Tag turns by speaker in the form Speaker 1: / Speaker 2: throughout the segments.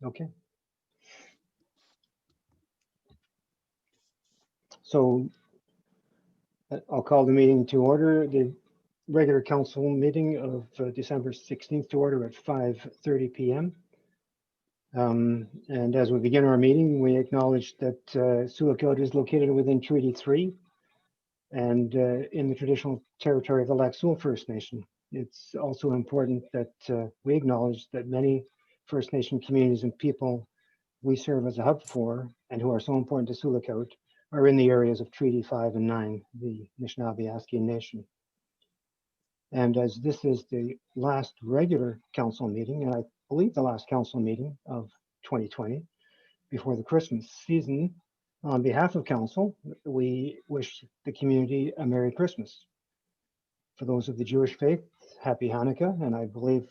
Speaker 1: Okay. So I'll call the meeting to order, the regular council meeting of December 16th to order at 5:30 p.m. And as we begin our meeting, we acknowledge that Sioux is located within Treaty 3 and in the traditional territory of the Lac Seul First Nation. It's also important that we acknowledge that many First Nation communities and people we serve as a hub for and who are so important to Sioux Lookout are in the areas of Treaty 5 and 9, the Anishinaabe-Askian Nation. And as this is the last regular council meeting, and I believe the last council meeting of 2020 before the Christmas season, on behalf of council, we wish the community a Merry Christmas. For those of the Jewish faith, Happy Hanukkah, and I believe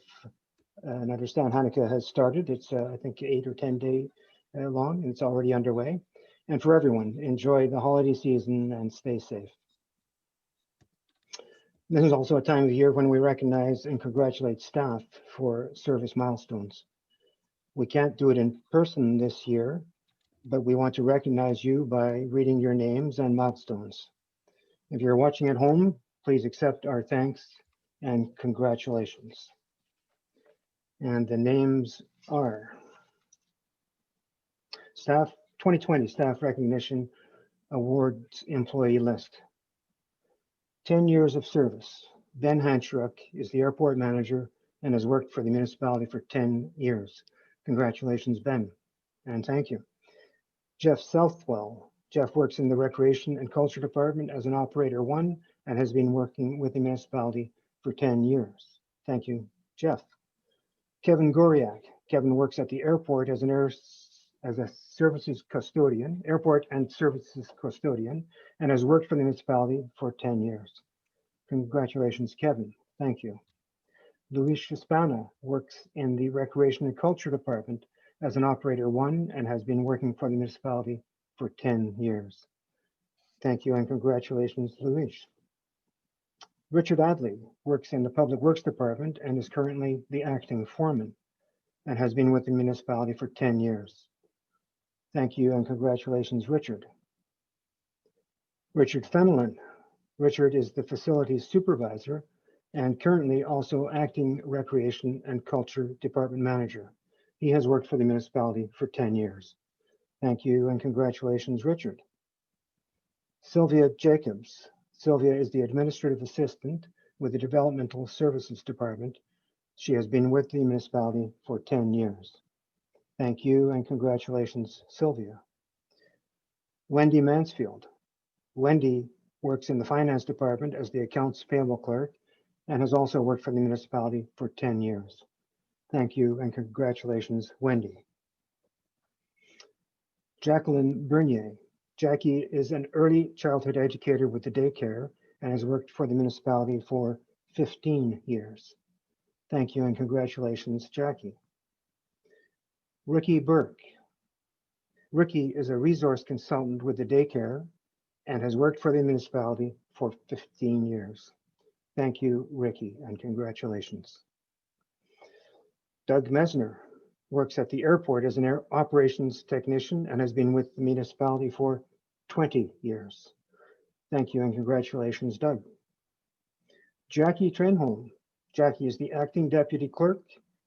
Speaker 1: and understand Hanukkah has started. It's I think 8 or 10 day long, and it's already underway. And for everyone, enjoy the holiday season and stay safe. This is also a time of year when we recognize and congratulate staff for service milestones. We can't do it in person this year, but we want to recognize you by reading your names and milestones. If you're watching at home, please accept our thanks and congratulations. And the names are Staff 2020 Staff Recognition Awards Employee List. 10 years of service. Ben Hanschrock is the airport manager and has worked for the municipality for 10 years. Congratulations, Ben, and thank you. Jeff Southwell. Jeff works in the Recreation and Culture Department as an Operator 1 and has been working with the municipality for 10 years. Thank you, Jeff. Kevin Goriak. Kevin works at the airport as a services custodian, airport and services custodian, and has worked for the municipality for 10 years. Congratulations, Kevin. Thank you. Luis Hispana works in the Recreation and Culture Department as an Operator 1 and has been working for the municipality for 10 years. Thank you and congratulations, Luis. Richard Adley works in the Public Works Department and is currently the acting foreman and has been with the municipality for 10 years. Thank you and congratulations, Richard. Richard Fenelon. Richard is the facilities supervisor and currently also acting Recreation and Culture Department manager. He has worked for the municipality for 10 years. Thank you and congratulations, Richard. Sylvia Jacobs. Sylvia is the administrative assistant with the Developmental Services Department. She has been with the municipality for 10 years. Thank you and congratulations, Sylvia. Wendy Mansfield. Wendy works in the finance department as the accounts payable clerk and has also worked for the municipality for 10 years. Thank you and congratulations, Wendy. Jacqueline Bernier. Jackie is an early childhood educator with the daycare and has worked for the municipality for 15 years. Thank you and congratulations, Jackie. Ricky Burke. Ricky is a resource consultant with the daycare and has worked for the municipality for 15 years. Thank you, Ricky, and congratulations. Doug Mesner works at the airport as an operations technician and has been with the municipality for 20 years. Thank you and congratulations, Doug. Jackie Trenholm. Jackie is the acting deputy clerk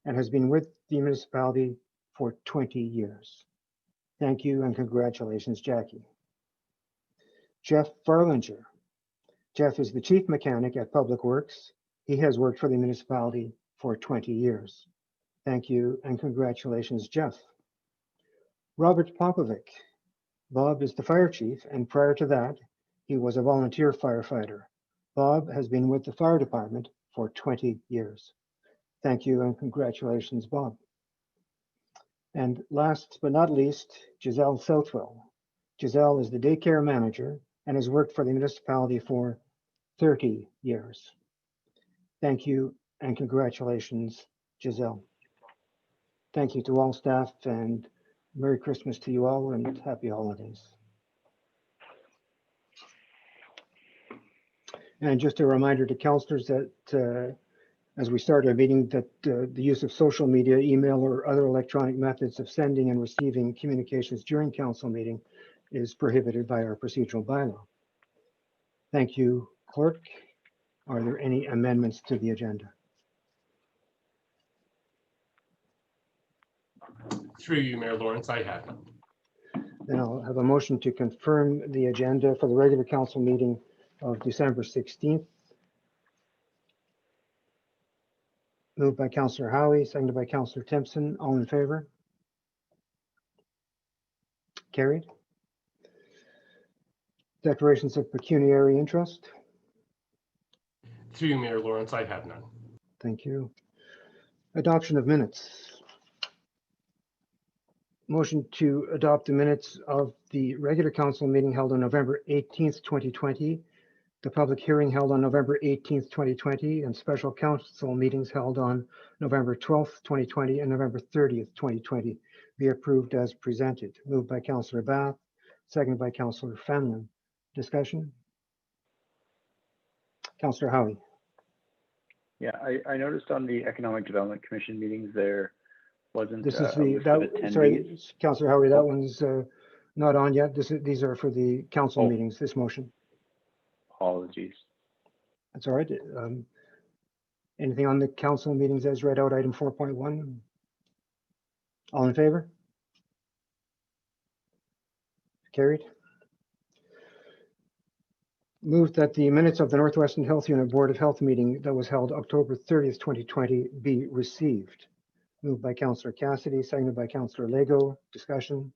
Speaker 1: and has been with the municipality for 20 years. Thank you and congratulations, Jackie. Jeff Farlinger. Jeff is the chief mechanic at Public Works. He has worked for the municipality for 20 years. Thank you and congratulations, Jeff. Robert Popovic. Bob is the fire chief, and prior to that, he was a volunteer firefighter. Bob has been with the fire department for 20 years. Thank you and congratulations, Bob. And last but not least, Giselle Southwell. Giselle is the daycare manager and has worked for the municipality for 30 years. Thank you and congratulations, Giselle. Thank you to all staff and Merry Christmas to you all and happy holidays. And just a reminder to councillors that as we start our meeting, that the use of social media, email, or other electronic methods of sending and receiving communications during council meeting is prohibited by our procedural bylaw. Thank you, clerk. Are there any amendments to the agenda?
Speaker 2: Through you, Mayor Lawrence, I have none.
Speaker 1: Then I'll have a motion to confirm the agenda for the regular council meeting of December 16th. Moved by Councillor Howie, seconded by Councillor Timpson. All in favor? Carried. Declarations of pecuniary interest.
Speaker 2: Through you, Mayor Lawrence, I have none.
Speaker 1: Thank you. Adoption of minutes. Motion to adopt the minutes of the regular council meeting held on November 18th, 2020, the public hearing held on November 18th, 2020, and special council meetings held on November 12th, 2020, and November 30th, 2020 be approved as presented. Moved by Councillor Bath, seconded by Councillor Fenlon. Discussion? Councillor Howie.
Speaker 3: Yeah, I noticed on the Economic Development Commission meetings there wasn't
Speaker 1: This is
Speaker 3: a list of attendees.
Speaker 1: sorry, Councillor Howie, that one's not on yet. These are for the council meetings, this motion.
Speaker 3: Apologies.
Speaker 1: That's all right. Anything on the council meetings as read out, item 4.1? All in favor? Carried. Moved that the minutes of the Northwestern Health Unit Board of Health meeting that was held October 30th, 2020 be received. Moved by Councillor Cassidy, seconded by Councillor Lego. Discussion?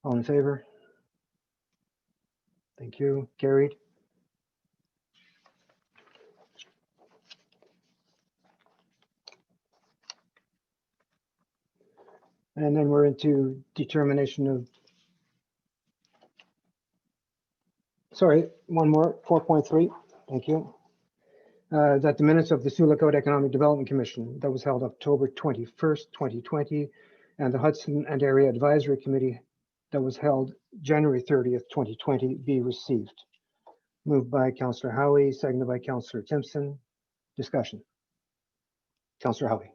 Speaker 1: All in favor? Thank you. Carried. And then we're into determination of, sorry, one more, 4.3. Thank you. That the minutes of the Sioux Lookout Economic Development Commission that was held October 21st, 2020, and the Hudson and Area Advisory Committee that was held January 30th, 2020 be received. Moved by Councillor Howie, seconded by Councillor Timpson. Discussion. Councillor Howie.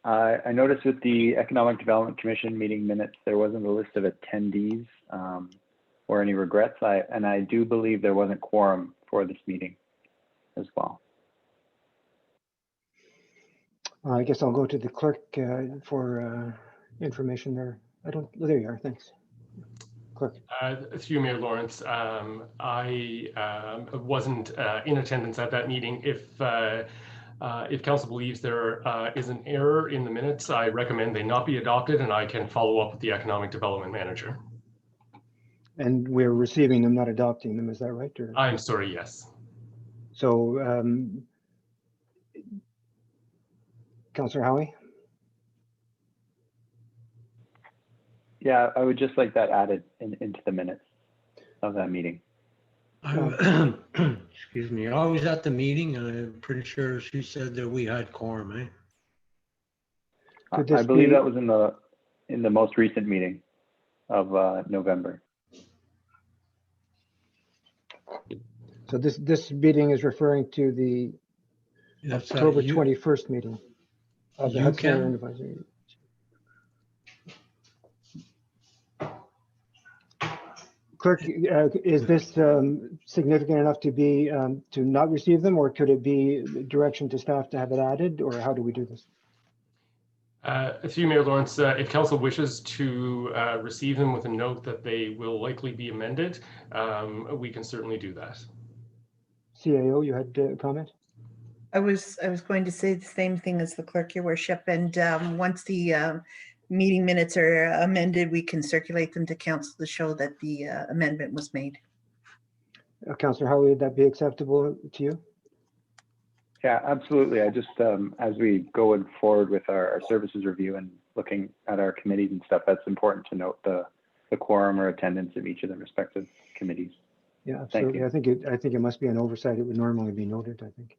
Speaker 3: I noticed with the Economic Development Commission meeting minutes, there wasn't a list of attendees or any regrets. And I do believe there wasn't quorum for this meeting as well.
Speaker 1: I guess I'll go to the clerk for information there. There you are, thanks. Clerk.
Speaker 2: Through Mayor Lawrence, I wasn't in attendance at that meeting. If council believes there is an error in the minutes, I recommend they not be adopted, and I can follow up with the economic development manager.
Speaker 1: And we're receiving them, not adopting them, is that right? Or?
Speaker 2: I'm sorry, yes.
Speaker 1: So, Councillor Howie?
Speaker 3: Yeah, I would just like that added into the minutes of that meeting.
Speaker 4: Excuse me, I was at the meeting and I'm pretty sure she said that we had quorum, eh?
Speaker 3: I believe that was in the most recent meeting of November.
Speaker 1: So this meeting is referring to the October 21st meeting of the Hudson Area Advisory. Clerk, is this significant enough to be to not receive them, or could it be direction to staff to have it added, or how do we do this?
Speaker 2: Through Mayor Lawrence, if council wishes to receive them with a note that they will likely be amended, we can certainly do that.
Speaker 1: CAO, you had a comment?
Speaker 5: I was going to say the same thing as the clerk, Your Worship, and once the meeting minutes are amended, we can circulate them to council to show that the amendment was made.
Speaker 1: Councillor Howie, would that be acceptable to you?
Speaker 3: Yeah, absolutely. I just, as we go forward with our services review and looking at our committees and stuff, that's important to note the quorum or attendance of each of the respective committees.
Speaker 1: Yeah, absolutely. I think it must be an oversight. It would normally be noted, I think.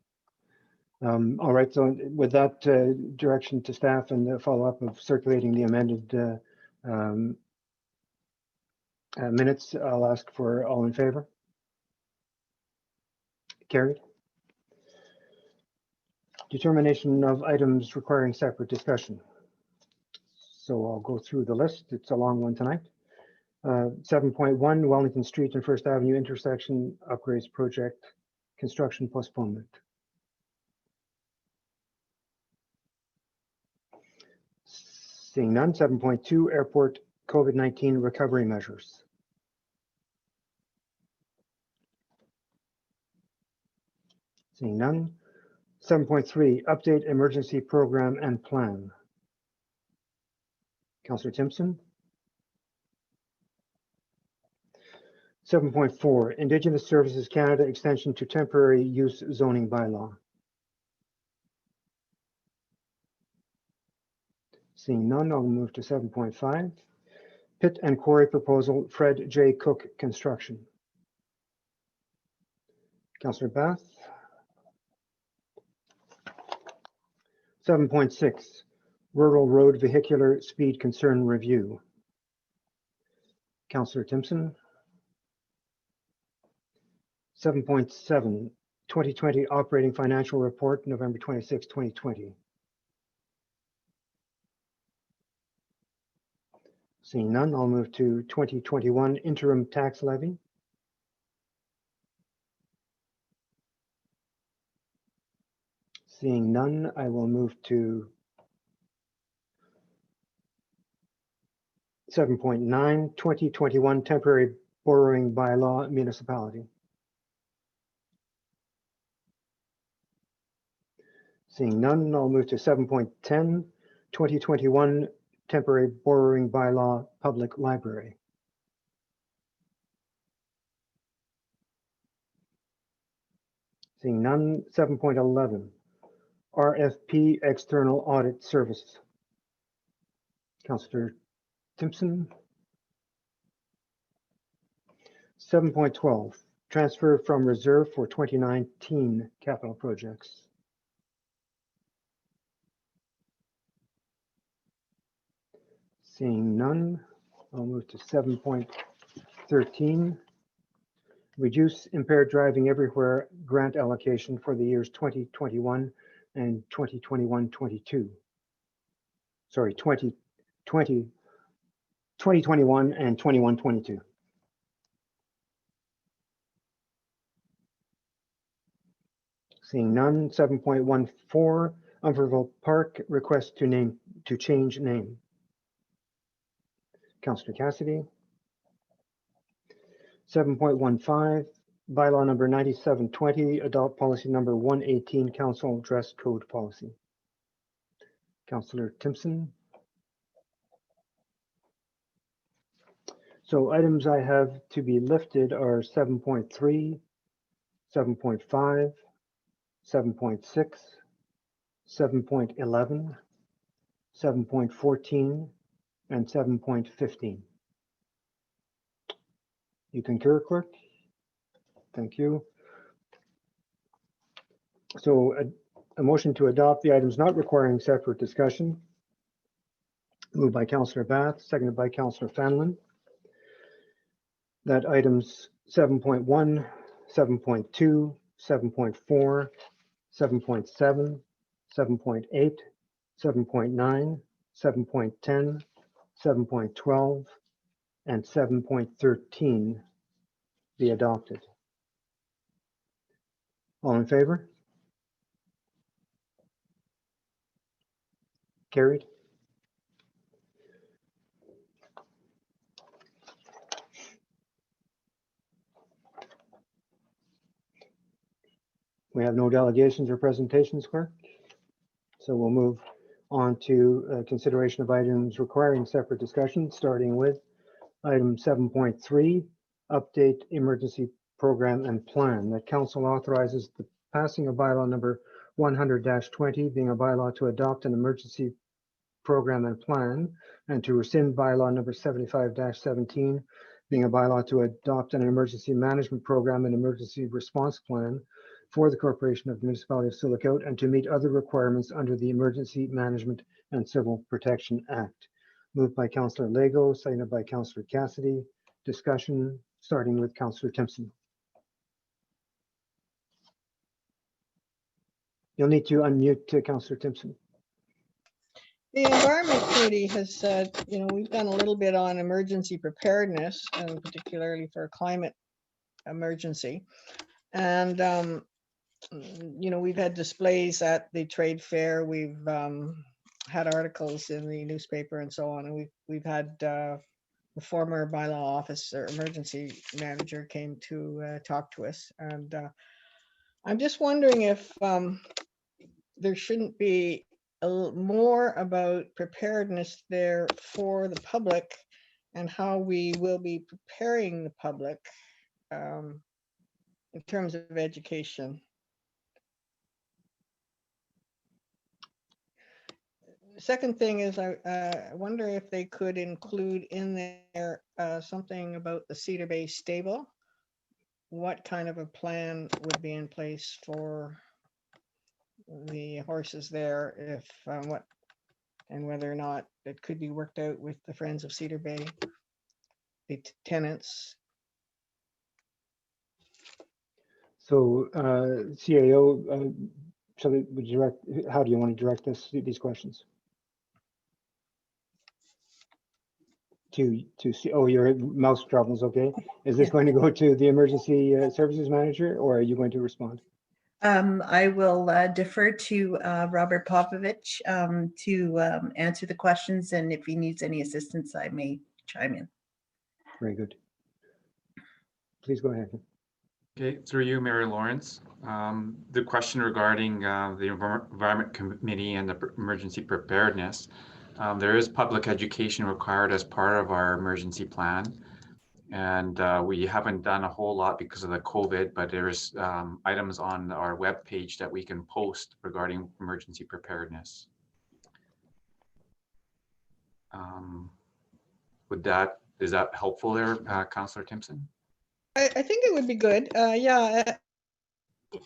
Speaker 1: All right, so with that direction to staff and the follow-up of circulating the amended minutes, I'll ask for all in favor. Carried. Determination of items requiring separate discussion. So I'll go through the list. It's a long one tonight. 7.1 Wellington Street and First Avenue intersection upgrades project construction postponement. Seeing none. 7.2 airport COVID-19 recovery measures. Seeing none. 7.3 update emergency program and plan. Councillor Timpson. 7.4 Indigenous Services Canada extension to temporary use zoning bylaw. Seeing none, I'll move to 7.5 pit and quarry proposal, Fred J. Cook construction. Councillor Bath. 7.6 rural road vehicular speed concern review. Councillor Timpson. 7.7 2020 operating financial report, November 26, 2020. Seeing none, I'll move to 2021 interim tax levy. Seeing none, I will move to 7.9 2021 temporary borrowing bylaw municipality. Seeing none, I'll move to 7.10 2021 temporary borrowing bylaw public library. Seeing none. 7.11 RFP external audit service. Councillor Timpson. 7.12 transfer from reserve for 2019 capital projects. Seeing none, I'll move to 7.13 reduce impaired driving everywhere grant allocation for the years 2021 and 2021-22. Sorry, 2021 and 21-22. Seeing none. 7.14 Umberville Park request to change name. Councillor Cassidy. 7.15 bylaw number 9720 adopt policy number 118 council dress code policy. Councillor Timpson. So items I have to be lifted are 7.3, 7.5, 7.6, 7.11, 7.14, and 7.15. You concur, clerk? Thank you. So a motion to adopt the items not requiring separate discussion. Moved by Councillor Bath, seconded by Councillor Fanlon. That items 7.1, 7.2, 7.4, 7.7, 7.8, 7.9, 7.10, 7.12, and 7.13 be adopted. All in favor? Carried. We have no delegations or presentations, clerk. So we'll move on to consideration of items requiring separate discussion, starting with item 7.3, update emergency program and plan. That council authorizes the passing of bylaw number 100-20, being a bylaw to adopt an emergency program and plan, and to rescind bylaw number 75-17, being a bylaw to adopt an emergency management program and emergency response plan for the Corporation of the Municipality of Sulacote, and to meet other requirements under the Emergency Management and Civil Protection Act. Moved by Councillor Lego, seconded by Councillor Cassidy. Discussion starting with Councillor Timpson. You'll need to unmute Councillor Timpson.
Speaker 6: The Environment Committee has said, we've done a little bit on emergency preparedness, and particularly for a climate emergency. And, we've had displays at the trade fair. We've had articles in the newspaper and so on. And we've had the former bylaw officer, emergency manager came to talk to us. And I'm just wondering if there shouldn't be a little more about preparedness there for the public and how we will be preparing the public in terms of education. The second thing is I wonder if they could include in there something about the Cedar Bay stable. What kind of a plan would be in place for the horses there, if and whether or not it could be worked out with the Friends of Cedar Bay, the tenants.
Speaker 1: So CAO, Shelley, would you how do you want to direct these questions? To see, oh, your mouse travels, okay. Is this going to go to the emergency services manager, or are you going to respond?
Speaker 5: I will defer to Robert Popovich to answer the questions, and if he needs any assistance, I may chime in.
Speaker 1: Very good. Please go ahead.
Speaker 7: Okay, through you, Mary Lawrence. The question regarding the Environment Committee and the emergency preparedness, there is public education required as part of our emergency plan. And we haven't done a whole lot because of the COVID, but there's items on our webpage that we can post regarding emergency preparedness. Is that helpful there, Councillor Timpson?
Speaker 6: I think it would be good. Yeah,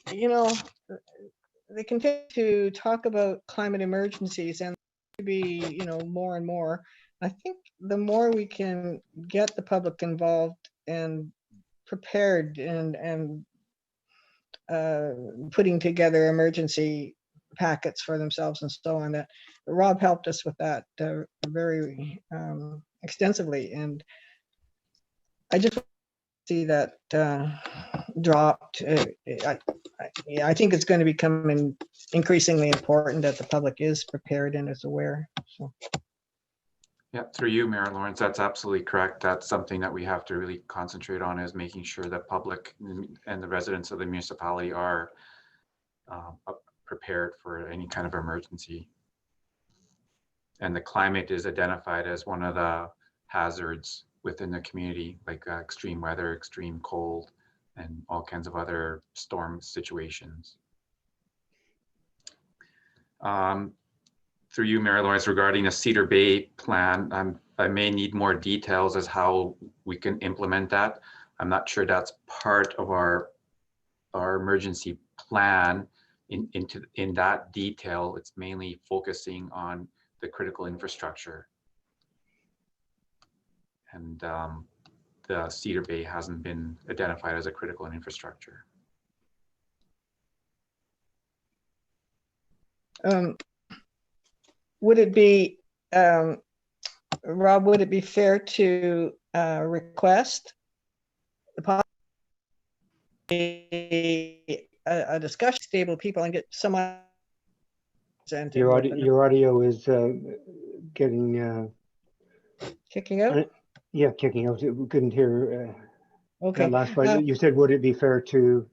Speaker 6: they continue to talk about climate emergencies and to be, more and more. I think the more we can get the public involved and prepared and putting together emergency packets for themselves and so on, that Rob helped us with that very extensively. And I just see that dropped. I think it's going to become increasingly important that the public is prepared and is aware. So.
Speaker 7: Yeah, through you, Mary Lawrence, that's absolutely correct. That's something that we have to really concentrate on, is making sure that public and the residents of the municipality are prepared for any kind of emergency. And the climate is identified as one of the hazards within the community, like extreme weather, extreme cold, and all kinds of other storm situations. Through you, Mary Lawrence, regarding a Cedar Bay plan, I may need more details as how we can implement that. I'm not sure that's part of our emergency plan in that detail. It's mainly focusing on the critical infrastructure. And the Cedar Bay hasn't been identified as a critical infrastructure.
Speaker 6: Would it be, Rob, would it be fair to request a discussion stable people and get someone?
Speaker 1: Your audio is getting
Speaker 6: kicking out?
Speaker 1: Yeah, kicking out. We couldn't hear
Speaker 6: Okay.
Speaker 1: that last part. You said, would it be fair to?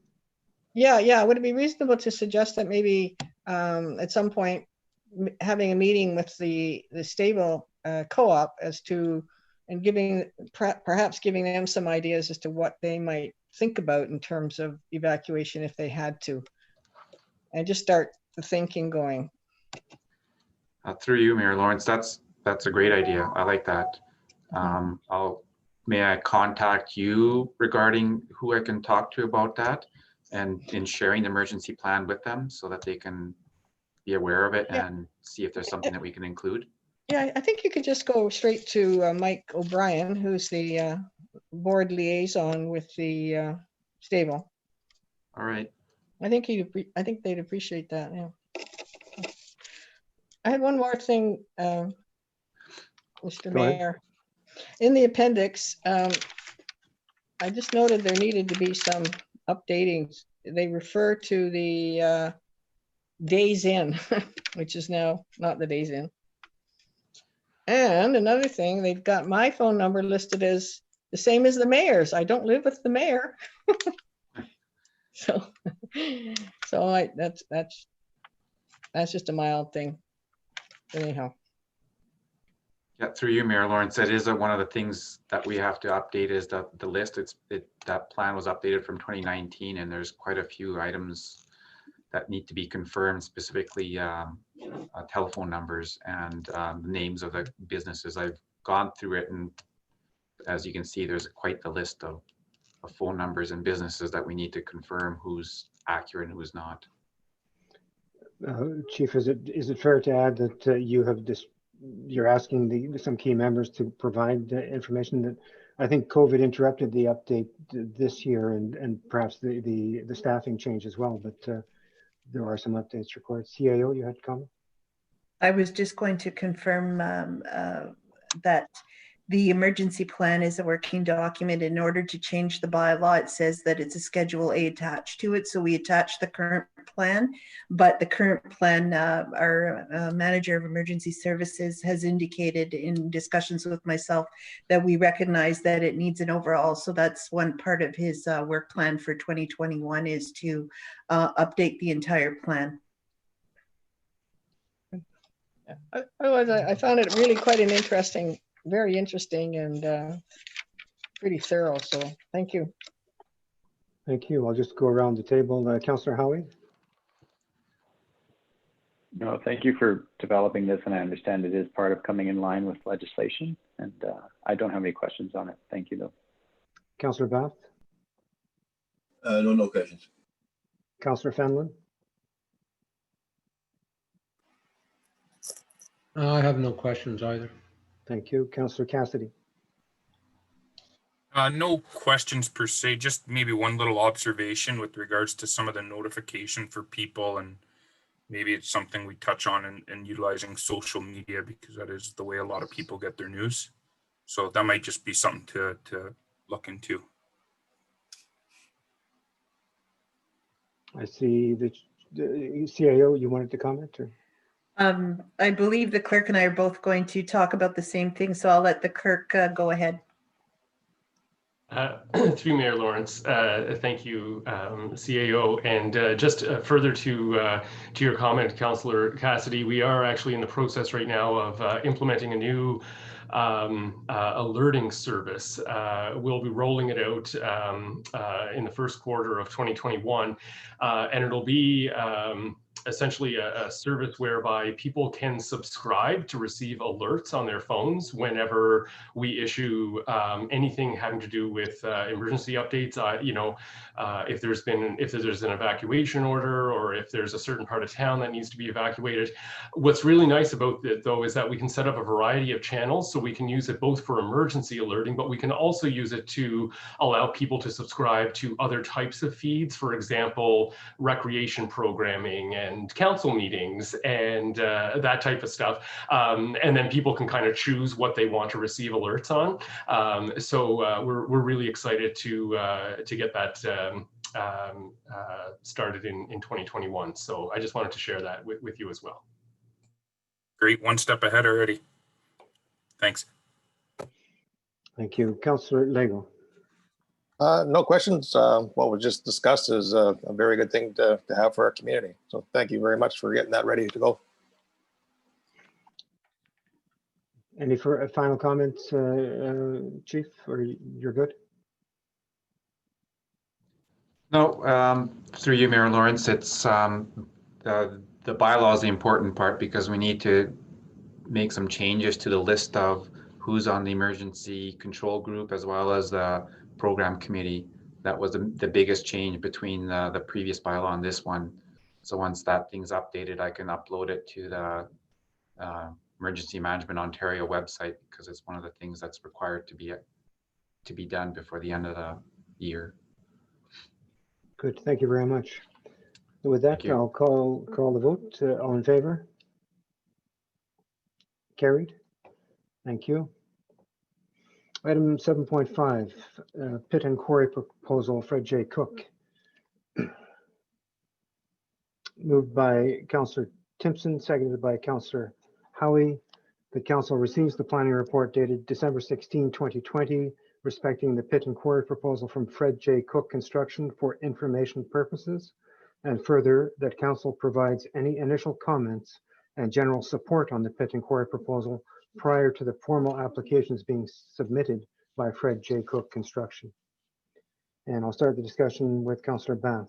Speaker 6: Yeah. Would it be reasonable to suggest that maybe at some point having a meeting with the stable co-op as to, and perhaps giving them some ideas as to what they might think about in terms of evacuation if they had to, and just start the thinking going.
Speaker 7: Through you, Mayor Lawrence, that's a great idea. I like that. May I contact you regarding who I can talk to about that, and in sharing the emergency plan with them so that they can be aware of it and see if there's something that we can include?
Speaker 6: Yeah, I think you could just go straight to Mike O'Brien, who's the board liaison with the stable.
Speaker 7: All right.
Speaker 6: I think I think they'd appreciate that, yeah. I had one more thing, Mr.
Speaker 1: Go ahead.
Speaker 6: Mayor. In the appendix, I just noted there needed to be some updating. They refer to the Days Inn, which is now not the Days Inn. And another thing, they've got my phone number listed as the same as the mayor's. I don't live with the mayor. So, that's just a mild thing. Anyhow,
Speaker 7: Yeah, through you, Mayor Lawrence, that is one of the things that we have to update is the list. That plan was updated from 2019, and there's quite a few items that need to be confirmed, specifically telephone numbers and the names of the businesses. I've gone through it, and as you can see, there's quite the list of phone numbers and businesses that we need to confirm who's accurate and who's not.
Speaker 1: Chief, is it fair to add that you're asking some key members to provide information that I think COVID interrupted the update this year and perhaps the staffing change as well, but there are some updates required. CAO, you had to comment?
Speaker 5: I was just going to confirm that the emergency plan is a working document. In order to change the bylaw, it says that it's a Schedule A attached to it. So we attach the current plan, but the current plan, our manager of emergency services has indicated in discussions with myself that we recognize that it needs an overhaul. So that's one part of his work plan for 2021 is to update the entire plan.
Speaker 6: otherwise, I found it really quite an interesting, very interesting and pretty thorough. So thank you.
Speaker 1: Thank you. I'll just go around the table. Councillor Howie?
Speaker 3: No, thank you for developing this, and I understand it is part of coming in line with legislation, and I don't have any questions on it. Thank you, though.
Speaker 1: Councillor Bath?
Speaker 8: No questions.
Speaker 1: Councillor Fenlon?
Speaker 4: I have no questions either.
Speaker 1: Thank you. Councillor Cassidy?
Speaker 9: No questions per se, just maybe one little observation with regards to some of the notification for people, and maybe it's something we touch on in utilizing social media, because that is the way a lot of people get their news. So that might just be something to look into.
Speaker 1: I see the CAO, you wanted to comment? Or?
Speaker 5: I believe the clerk and I are both going to talk about the same thing, so I'll let the clerk go ahead.
Speaker 2: Through Mayor Lawrence, thank you, CAO. And just further to your comment, Councillor Cassidy, we are actually in the process right now of implementing a new alerting service. We'll be rolling it out in the first quarter of 2021, and it'll be essentially a service whereby people can subscribe to receive alerts on their phones whenever we issue anything having to do with emergency updates. If there's an evacuation order, or if there's a certain part of town that needs to be evacuated. What's really nice about it, though, is that we can set up a variety of channels, so we can use it both for emergency alerting, but we can also use it to allow people to subscribe to other types of feeds, for example, recreation programming and council meetings and that type of stuff. And then people can kind of choose what they want to receive alerts on. So we're really excited to get that started in 2021. So I just wanted to share that with you as well.
Speaker 9: Great, one step ahead already. Thanks.
Speaker 1: Thank you. Councillor Lego?
Speaker 8: No questions. What was just discussed is a very good thing to have for our community. So thank you very much for getting that ready to go.
Speaker 1: Any final comments, Chief, or you're good?
Speaker 7: No, through you, Mayor Lawrence, it's the bylaw is the important part, because we need to make some changes to the list of who's on the emergency control group as well as the program committee. That was the biggest change between the previous bylaw and this one. So once that thing's updated, I can upload it to the Emergency Management Ontario website, because it's one of the things that's required to be done before the end of the year.
Speaker 1: Good, thank you very much. With that,
Speaker 7: you.
Speaker 1: I'll call the vote. All in favor? Carried. Thank you. Item 7.5, pit and quarry proposal, Fred J. Cook. Moved by Councillor Timpson, seconded by Councillor Howie. The council receives the planning report dated December 16, 2020, respecting the pit and quarry proposal from Fred J. Cook Construction for information purposes. And further, that council provides any initial comments and general support on the pit and quarry proposal prior to the formal applications being submitted by Fred J. Cook Construction. And I'll start the discussion with Councillor Bath.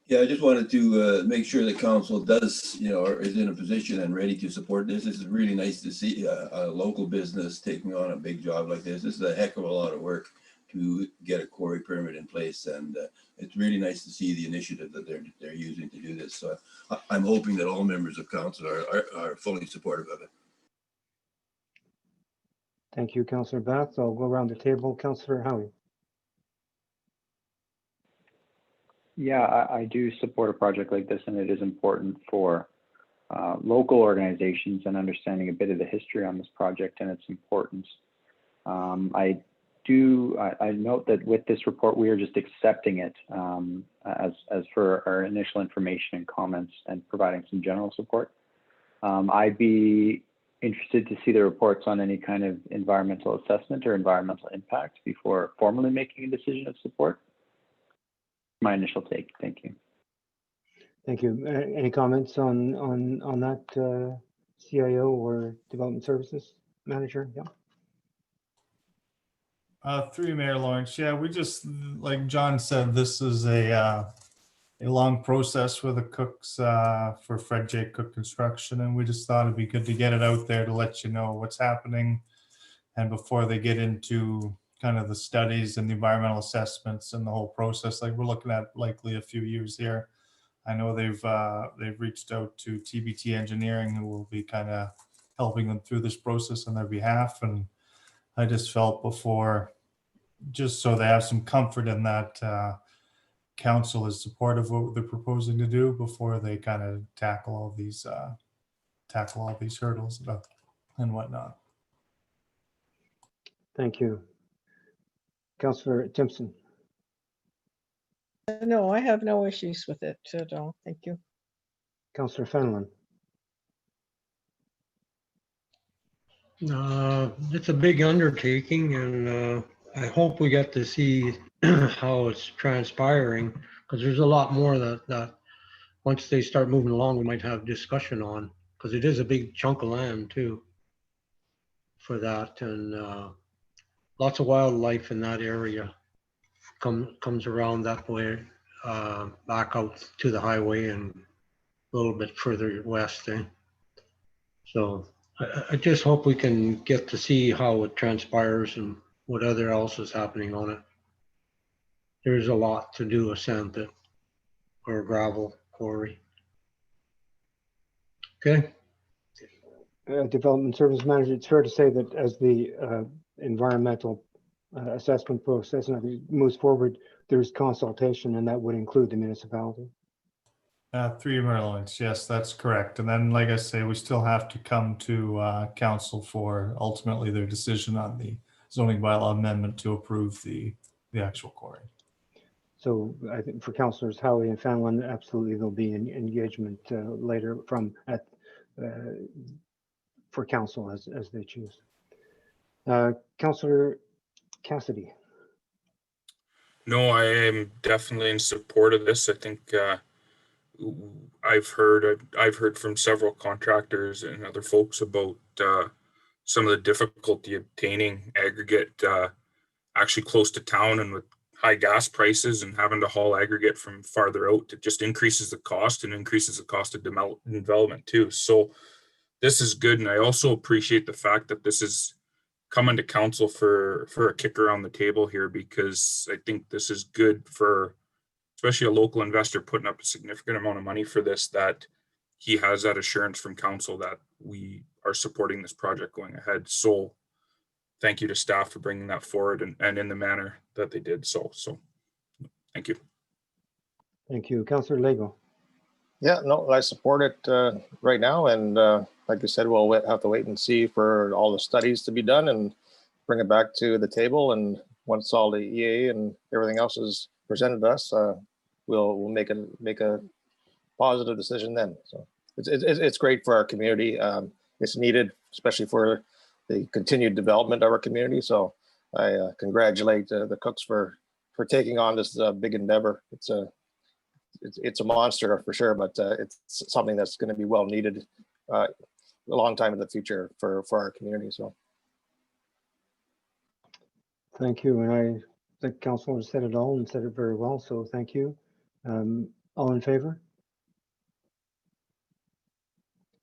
Speaker 10: Yeah, I just wanted to make sure the council does, is in a position and ready to support this. This is really nice to see a local business taking on a big job like this. This is a heck of a lot of work to get a quarry permit in place, and it's really nice to see the initiative that they're using to do this. So I'm hoping that all members of council are fully supportive of it.
Speaker 1: Thank you, Councillor Bath. I'll go around the table. Councillor Howie.
Speaker 3: Yeah, I do support a project like this, and it is important for local organizations and understanding a bit of the history on this project and its importance. I note that with this report, we are just accepting it as for our initial information and comments and providing some general support. I'd be interested to see the reports on any kind of environmental assessment or environmental impact before formally making a decision of support. My initial take. Thank you.
Speaker 1: Thank you. Any comments on that, CIO or Development Services Manager? Yeah.
Speaker 11: Through you, Mayor Lawrence. Yeah, we just, like John said, this is a long process with the Cooks for Fred J. Cook Construction, and we just thought it'd be good to get it out there to let you know what's happening, and before they get into kind of the studies and the environmental assessments and the whole process, like we're looking at likely a few years here. I know they've reached out to TBT Engineering, who will be kind of helping them through this process on their behalf, and I just felt before, just so they have some comfort in that council is supportive of what they're proposing to do before they kind of tackle all these hurdles and whatnot.
Speaker 1: Thank you. Councillor Timpson.
Speaker 6: No, I have no issues with it at all. Thank you.
Speaker 1: Councillor Fenelon.
Speaker 4: It's a big undertaking, and I hope we get to see how it's transpiring, because there's a lot more that once they start moving along, we might have discussion on, because it is a big chunk of land too for that, and lots of wildlife in that area comes around that way, back out to the highway and a little bit further west. So I just hope we can get to see how it transpires and what other else is happening on it. There's a lot to do a sand pit or a gravel quarry. Okay.
Speaker 1: Development Service Manager, it's fair to say that as the environmental assessment process moves forward, there's consultation, and that would include the municipality.
Speaker 11: Through you, Mayor Lawrence. Yes, that's correct. And then, like I say, we still have to come to council for ultimately their decision on the zoning bylaw amendment to approve the actual quarry.
Speaker 1: So I think for councillors Howie and Fenelon, absolutely there'll be an engagement later for council as they choose. Councillor Cassidy.
Speaker 9: No, I am definitely in support of this. I think I've heard from several contractors and other folks about some of the difficulty obtaining aggregate actually close to town, and with high gas prices and having to haul aggregate from farther out, it just increases the cost and increases the cost of development too. So this is good, and I also appreciate the fact that this is coming to council for a kicker on the table here, because I think this is good for especially a local investor putting up a significant amount of money for this, that he has that assurance from council that we are supporting this project going ahead. So thank you to staff for bringing that forward and in the manner that they did. So thank you.
Speaker 1: Thank you. Councillor Lego.
Speaker 8: Yeah, no, I support it right now. And like you said, we'll have to wait and see for all the studies to be done and bring it back to the table. And once all the EA and everything else is presented to us, we'll make a positive decision then. So it's great for our community. It's needed, especially for the continued development of our community. So I congratulate the Cooks for taking on this big endeavor. It's a monster for sure, but it's something that's going to be well needed a long time in the future for our community. So
Speaker 1: Thank you. And I think council has said it all and said it very well. So thank you. All in favor?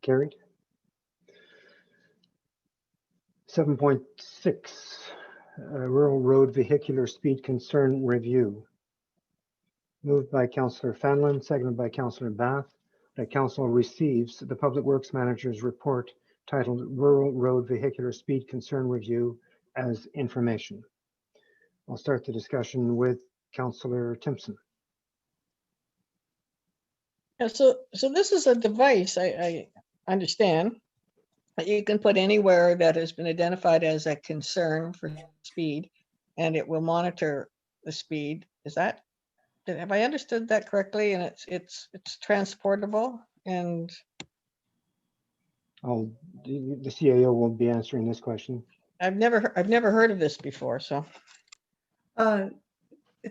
Speaker 1: Carried. 7.6, Rural Road Vehicular Speed Concern Review. Moved by Councillor Fanlon, seconded by Councillor Bath, that council receives the Public Works Manager's report titled Rural Road Vehicular Speed Concern Review as information. I'll start the discussion with Councillor Timpson.
Speaker 6: Yeah, so this is a device, I understand, that you can put anywhere that has been identified as a concern for speed, and it will monitor the speed. Have I understood that correctly? And it's transportable, and
Speaker 1: The CAO will be answering this question.
Speaker 6: I've never heard of this before, so.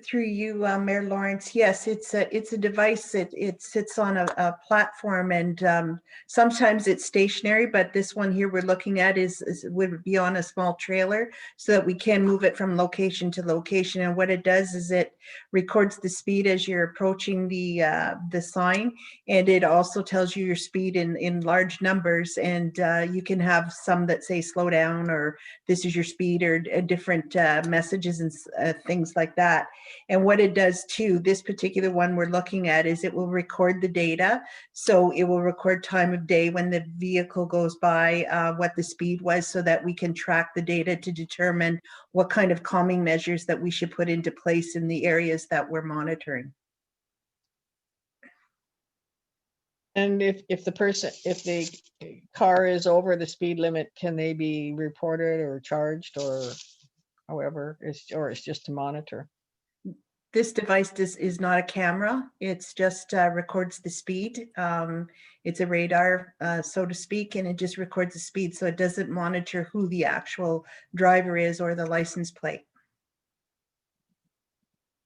Speaker 5: Through you, Mayor Lawrence, yes, it's a device that it sits on a platform, and sometimes it's stationary, but this one here we're looking at would be on a small trailer so that we can move it from location to location. And what it does is it records the speed as you're approaching the sign, and it also tells you your speed in large numbers. And you can have some that say slow down, or this is your speed, or different messages and things like that. And what it does too, this particular one we're looking at, is it will record the data. So it will record time of day when the vehicle goes by, what the speed was, so that we can track the data to determine what kind of calming measures that we should put into place in the areas that we're monitoring.
Speaker 6: And if the car is over the speed limit, can they be reported or charged, or however, it's just to monitor?
Speaker 5: This device is not a camera. It's just records the speed. It's a radar, so to speak, and it just records the speed. So it doesn't monitor who the actual driver is or the license plate.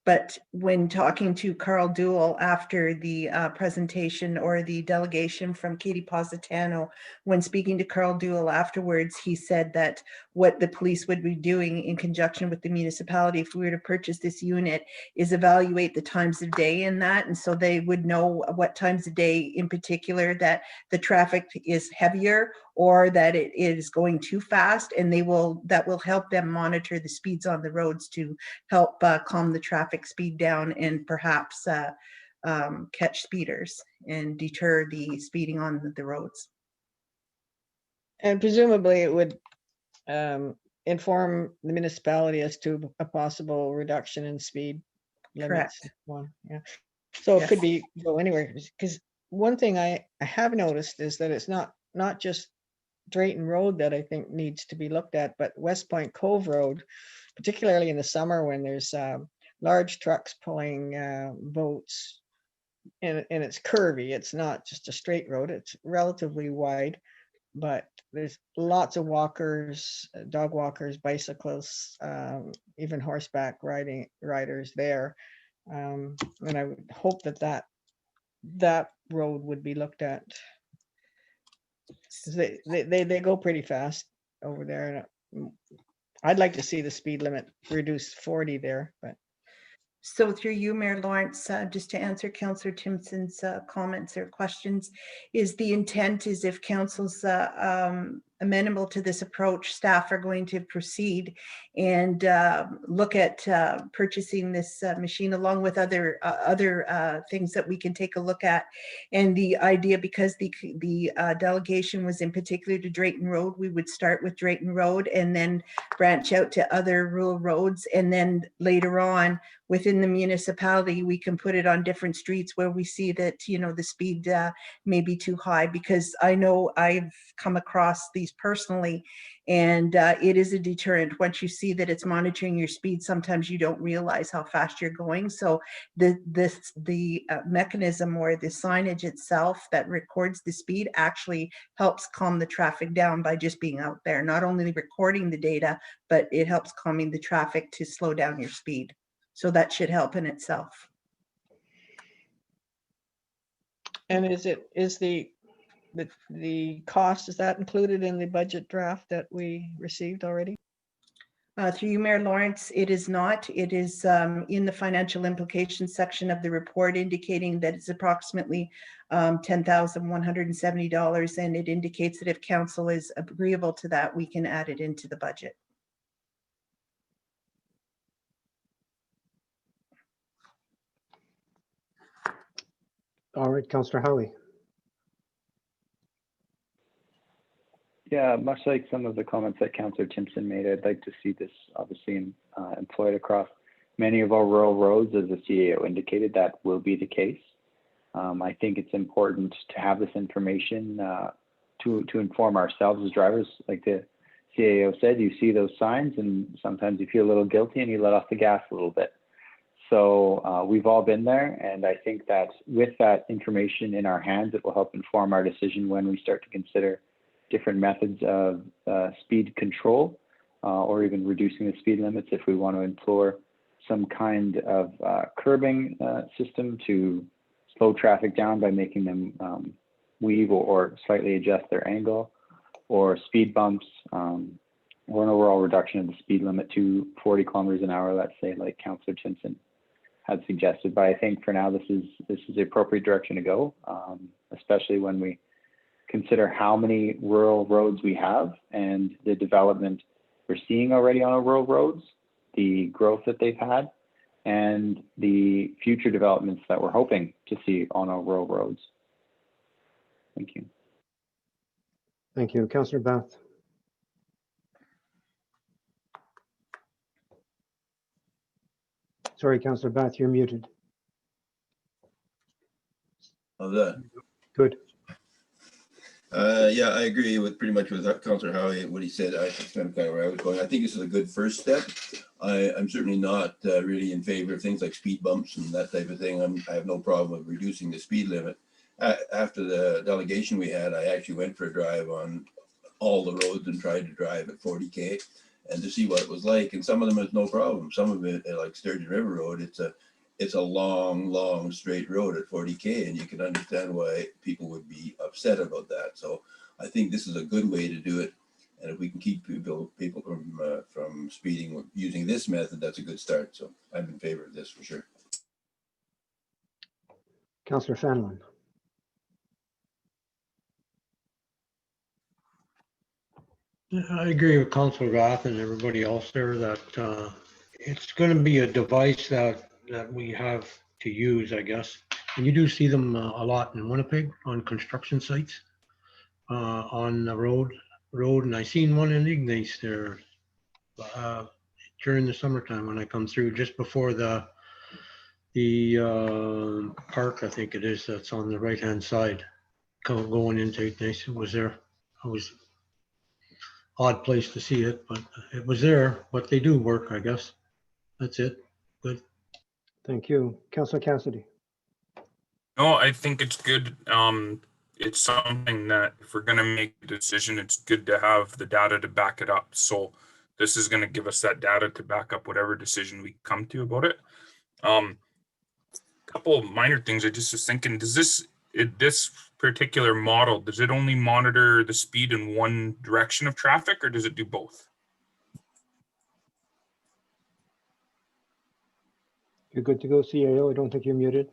Speaker 5: But when talking to Carl Duell after the presentation, or the delegation from Katie Positano, when speaking to Carl Duell afterwards, he said that what the police would be doing in conjunction with the municipality, if we were to purchase this unit, is evaluate the times of day in that. And so they would know what times of day in particular that the traffic is heavier, or that it is going too fast, and that will help them monitor the speeds on the roads to help calm the traffic speed down, and perhaps catch speeders and deter the speeding on the roads.
Speaker 6: And presumably it would inform the municipality as to a possible reduction in speed limits.
Speaker 5: Correct.
Speaker 6: Yeah. So
Speaker 5: Yes.
Speaker 6: it could go anywhere, because one thing I have noticed is that it's not just Drayton Road that I think needs to be looked at, but West Point Cove Road, particularly in the summer when there's large trucks pulling boats, and it's curvy. It's not just a straight road. It's relatively wide, but there's lots of walkers, dog walkers, bicyclists, even horseback riders there. And I would hope that road would be looked at. 'Cause they go pretty fast over there. And I'd like to see the speed limit reduced 40 there, but.
Speaker 5: So through you, Mayor Lawrence, just to answer Councillor Timpson's comments or questions, is the intent is if council's amenable to this approach, staff are going to proceed and look at purchasing this machine along with other things that we can take a look at. And the idea, because the delegation was in particular to Drayton Road, we would start with Drayton Road and then branch out to other rural roads. And then later on within the municipality, we can put it on different streets where we see that, you know, the speed may be too high, because I know I've come across these personally, and it is a deterrent. Once you see that it's monitoring your speed, sometimes you don't realize how fast you're going. So the mechanism or the signage itself that records the speed actually helps calm the traffic down by just being out there, not only recording the data, but it helps calming the traffic to slow down your speed. So that should help in itself.
Speaker 6: And is the cost, is that included in the budget draft that we received already?
Speaker 5: Through you, Mayor Lawrence, it is not. It is in the financial implications section of the report, indicating that it's approximately $10,170, and it indicates that if council is agreeable to that, we can add it into the budget.
Speaker 1: All right, Councillor Howie.
Speaker 3: Yeah, much like some of the comments that Councillor Timpson made, I'd like to see this obviously employed across many of our rural roads. As the CAO indicated, that will be the case. I think it's important to have this information to inform ourselves as drivers. Like the CAO said, you see those signs and sometimes you feel a little guilty and you let off the gas a little bit. So we've all been there, and I think that with that information in our hands, it will help inform our decision when we start to consider different methods of speed control or even reducing the speed limits if we want to employ some kind of curbing system to slow traffic down by making them weave or slightly adjust their angle, or speed bumps, or an overall reduction of the speed limit to 40 kilometers an hour, let's say, like Councillor Timpson had suggested. But I think for now, this is the appropriate direction to go, especially when we consider how many rural roads we have and the development we're seeing already on our rural roads, the growth that they've had, and the future developments that we're hoping to see on our rural roads. Thank you.
Speaker 1: Thank you. Councillor Bath. Sorry, Councillor Bath, you're muted.
Speaker 10: How's that?
Speaker 1: Good.
Speaker 10: Yeah, I agree with pretty much with Councillor Howie, what he said. That's kind of where I was going. I think this is a good first step. I'm certainly not really in favor of things like speed bumps and that type of thing. I have no problem with reducing the speed limit. After the delegation we had, I actually went for a drive on all the roads and tried to drive at 40K and to see what it was like. And some of them is no problem. Some of it, like Sturgeon River Road, it's a long straight road at 40K, and you can understand why people would be upset about that. So I think this is a good way to do it. And if we can keep people from speeding using this method, that's a good start. So I'm in favor of this for sure.
Speaker 1: Councillor Fanlon.
Speaker 4: I agree with Councillor Rath and everybody else there that it's going to be a device that we have to use, I guess. And you do see them a lot in Winnipeg on construction sites on the road. And I seen one in Ignace there during the summertime when I come through, just before the park, I think it is, that's on the right-hand side going into Ignace. It was there. It was odd place to see it, but it was there. But they do work, I guess. That's it. Good.
Speaker 1: Thank you. Councillor Cassidy.
Speaker 9: No, I think it's good. It's something that if we're going to make a decision, it's good to have the data to back it up. So this is going to give us that data to back up whatever decision we come to about it. Couple of minor things. I just was thinking, does this particular model, does it only monitor the speed in one direction of traffic, or does it do both?
Speaker 1: You're good to go, CAO. I don't think you're muted.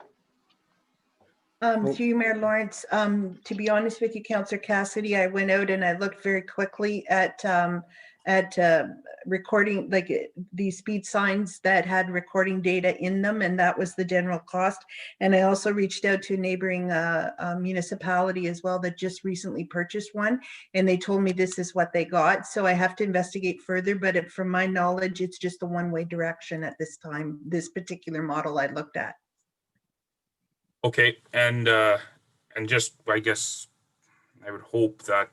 Speaker 5: Through you, Mayor Lawrence, to be honest with you, Councillor Cassidy, I went out and I looked very quickly at recording, like these speed signs that had recording data in them, and that was the general cost. And I also reached out to a neighboring municipality as well that just recently purchased one, and they told me this is what they got. So I have to investigate further, but from my knowledge, it's just a one-way direction at this time, this particular model I looked at.
Speaker 9: Okay, and just, I guess, I would hope that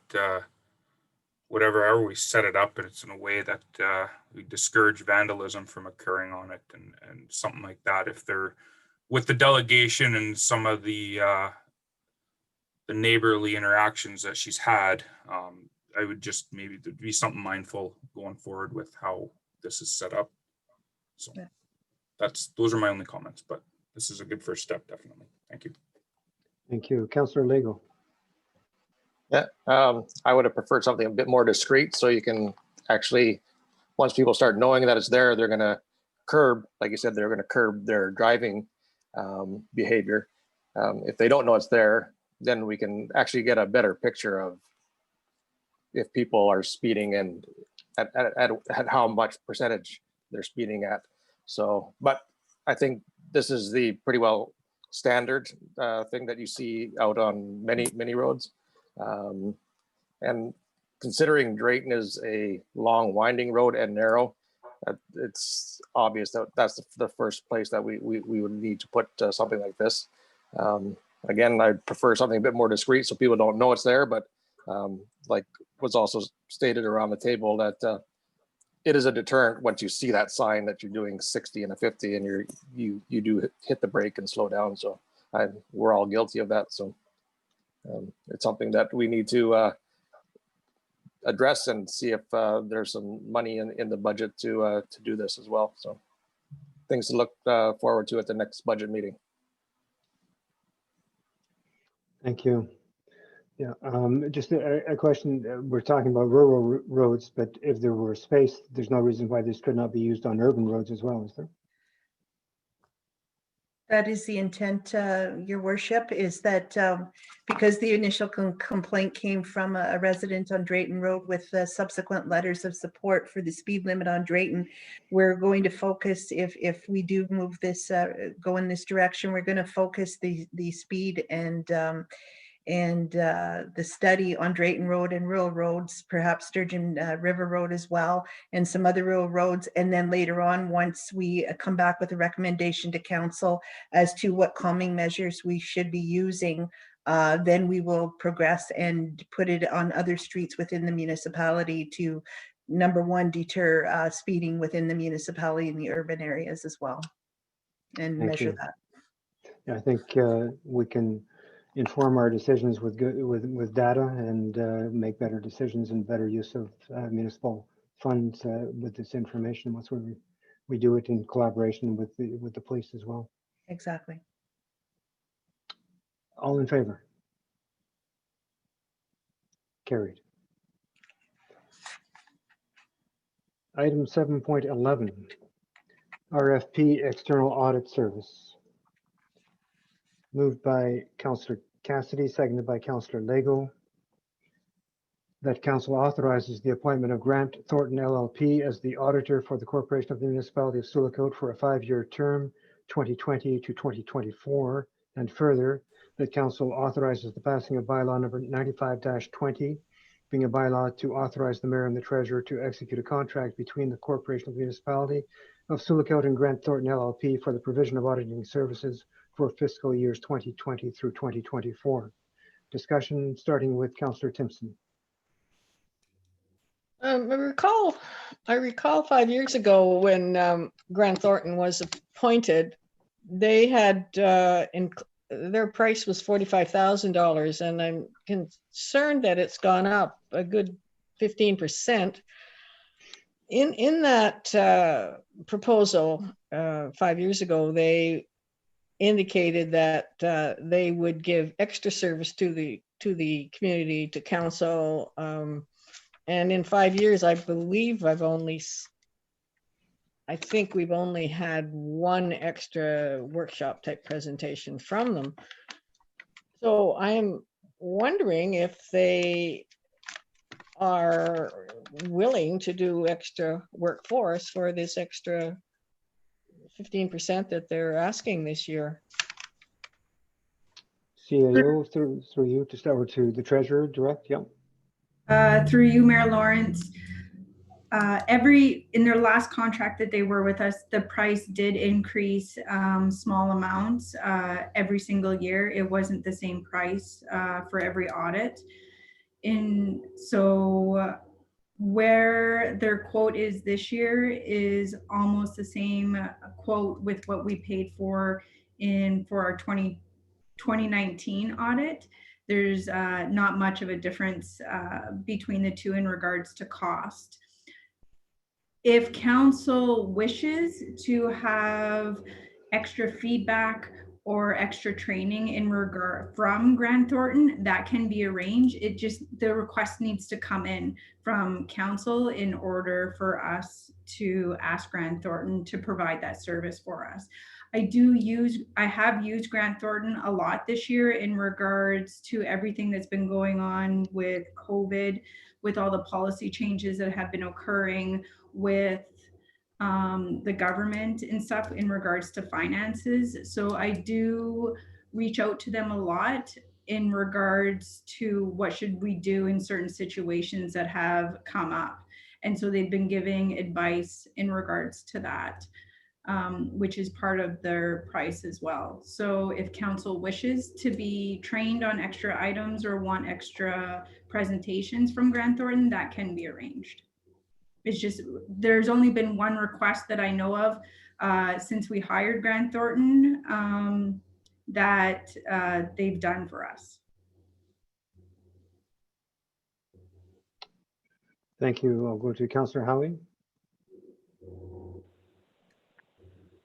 Speaker 9: however we set it up, it's in a way that we discourage vandalism from occurring on it, and something like that. If they're with the delegation and some of the neighborly interactions that she's had, I would just maybe there'd be something mindful going forward with how this is set up. So
Speaker 5: Yeah.
Speaker 9: those are my only comments, but this is a good first step, definitely. Thank you.
Speaker 1: Thank you. Councillor Legault.
Speaker 8: Yeah, I would have preferred something a bit more discreet, so you can actually, once people start knowing that it's there, they're going to curb, like you said, they're going to curb their driving behavior. If they don't know it's there, then we can actually get a better picture of if people are speeding and at how much percentage they're speeding at. So, but I think this is the pretty well standard thing that you see out on many roads. And considering Drayton is a long winding road and narrow, it's obvious that that's the first place that we would need to put something like this. Again, I prefer something a bit more discreet so people don't know it's there, but like was also stated around the table, that it is a deterrent once you see that sign that you're doing 60 and a 50 and you do hit the brake and slow down. So we're all guilty of that. So it's something that we need to address and see if there's some money in the budget to do this as well. So things to look forward to at the next budget meeting.
Speaker 1: Thank you. Yeah, just a question. We're talking about rural roads, but if there were space, there's no reason why this could not be used on urban roads as well, is there?
Speaker 5: That is the intent, Your Worship, is that because the initial complaint came from a resident on Drayton Road with subsequent letters of support for the speed limit on Drayton, we're going to focus, if we do move this, go in this direction, we're going to focus the speed and the study on Drayton Road and rural roads, perhaps Sturgeon River Road as well, and some other rural roads. And then later on, once we come back with a recommendation to council as to what calming measures we should be using, then we will progress and put it on other streets within the municipality to, number one, deter speeding within the municipality in the urban areas as well, and
Speaker 1: Thank
Speaker 5: measure
Speaker 1: you.
Speaker 5: that.
Speaker 1: Yeah, I think we can inform our decisions with data and make better decisions and better use of municipal funds with this information once we do it in collaboration with the police as well.
Speaker 5: Exactly.
Speaker 1: All in favor? Carried. Item 7.11, RFP External Audit Service. Moved by Councillor Cassidy, seconded by Councillor Legault. That council authorizes the appointment of Grant Thornton LLP as the auditor for the Corporation of the Municipality of Sioux Lookout for a 5-year term, 2020 to 2024. And further, that council authorizes the passing of bylaw number 95-20, being a bylaw to authorize the mayor and the treasurer to execute a contract between the Corporation of the Municipality of Sioux Lookout and Grant Thornton LLP for the provision of auditing services for fiscal years 2020 through 2024. Discussion starting with Councillor Timpson.
Speaker 6: I recall 5 years ago when Grant Thornton was appointed, they had their price was $45,000, and I'm concerned that it's gone up a good 15%. In that proposal 5 years ago, they indicated that they would give extra service to the community, to council, and in 5 years, I believe I think we've only had one extra workshop type presentation from them. So I'm wondering if they are willing to do extra work for us for this extra 15% that they're asking this year.
Speaker 1: CAO through you to start with to the treasurer direct. Yeah.
Speaker 12: Through you, Mayor Lawrence. In their last contract that they were with us, the price did increase small amounts every single year. It wasn't the same price for every audit. So where their quote is this year is almost the same quote with what we paid for our 2019 audit. There's not much of a difference between the two in regards to cost. If council wishes to have extra feedback or extra training in regard from Grant Thornton, that can be arranged. The request needs to come in from council in order for us to ask Grant Thornton to provide that service for us. I have used Grant Thornton a lot this year in regards to everything that's been going on with COVID, with all the policy changes that have been occurring with the government and stuff in regards to finances. So I do reach out to them a lot in regards to what should we do in certain situations that have come up. And so they've been giving advice in regards to that, which is part of their price as well. So if council wishes to be trained on extra items or want extra presentations from Grant Thornton, that can be arranged. It's just, there's only been one request that I know of since we hired Grant Thornton that they've done for us.
Speaker 1: Thank you. I'll go to Councillor Howie.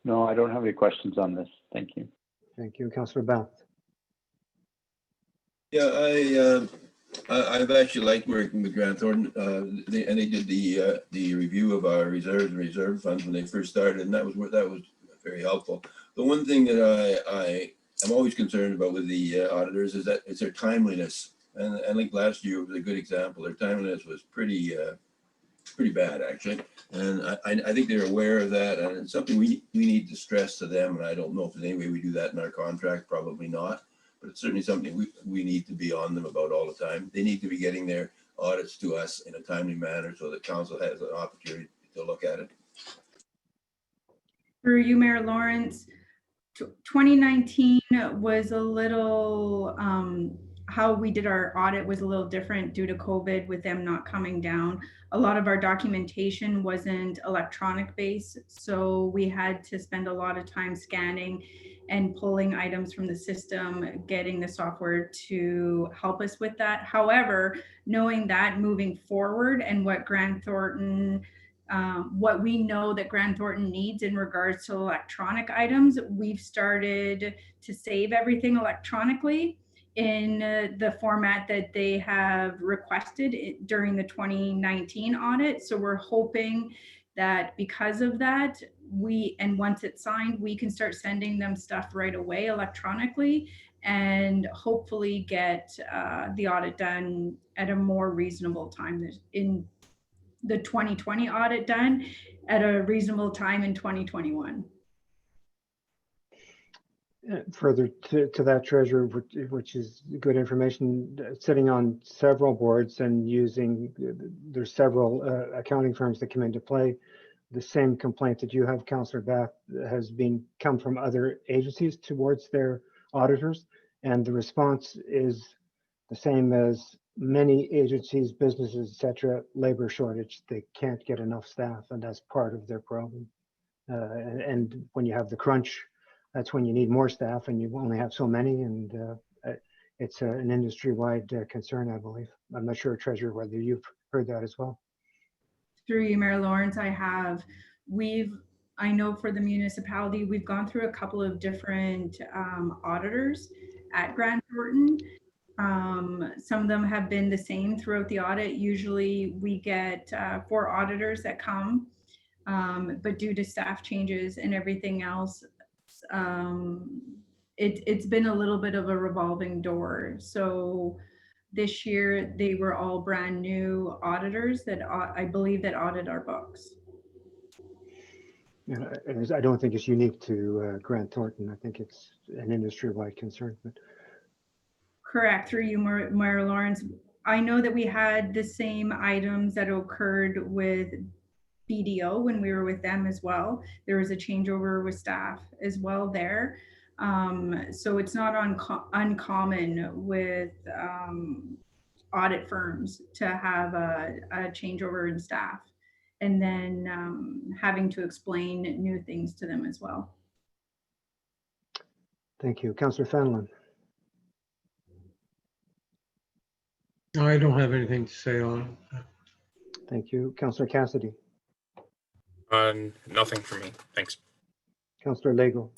Speaker 3: No, I don't have any questions on this. Thank you.
Speaker 1: Thank you. Councillor Bath.
Speaker 10: Yeah, I've actually liked working with Grant Thornton. They did the review of our reserves and reserve funds when they first started, and that was very helpful. The one thing that I am always concerned about with the auditors is that it's their timeliness. And I think last year was a good example. Their timeliness was pretty bad, actually. And I think they're aware of that, and it's something we need to stress to them. And I don't know if there's any way we do that in our contract, probably not. But it's certainly something we need to be on them about all the time. They need to be getting their audits to us in a timely manner so that council has an opportunity to look at it.
Speaker 12: Through you, Mayor Lawrence, 2019 was a little, how we did our audit was a little different due to COVID with them not coming down. A lot of our documentation wasn't electronic based, so we had to spend a lot of time scanning and pulling items from the system, getting the software to help us with that. However, knowing that moving forward and what Grant Thornton, what we know that Grant Thornton needs in regards to electronic items, we've started to save everything electronically in the format that they have requested during the 2019 audit. So we're hoping that because of that, once it's signed, we can start sending them stuff right away electronically and hopefully get the audit done at a more reasonable time. In the 2020 audit done at a reasonable time in 2021.
Speaker 1: Further to that, Treasurer, which is good information, sitting on several boards and there's several accounting firms that come into play. The same complaint that you have, Councillor Bath, has come from other agencies towards their auditors, and the response is the same as many agencies, businesses, etc. Labor shortage. They can't get enough staff, and that's part of their problem. And when you have the crunch, that's when you need more staff, and you only have so many. And it's an industry-wide concern, I believe. I'm not sure, Treasurer, whether you've heard that as well.
Speaker 12: Through you, Mayor Lawrence, I have. I know for the municipality, we've gone through a couple of different auditors at Grant Thornton. Some of them have been the same throughout the audit. Usually we get 4 auditors that come, but due to staff changes and everything else, it's been a little bit of a revolving door. So this year they were all brand new auditors that I believe that audit our books.
Speaker 1: You know, I don't think it's unique to Grant Thornton. I think it's an industry-wide concern. But
Speaker 12: Correct, through you, Mayor Lawrence. I know that we had the same items that occurred with BDO when we were with them as well. There was a changeover with staff as well there. So it's not uncommon with audit firms to have a changeover in staff and then having to explain new things to them as well.
Speaker 1: thank you. Councillor Fenelon.
Speaker 4: I don't have anything to say on it.
Speaker 1: Thank you. Councillor Cassidy.
Speaker 9: Nothing for me. Thanks.
Speaker 1: Councillor Lego.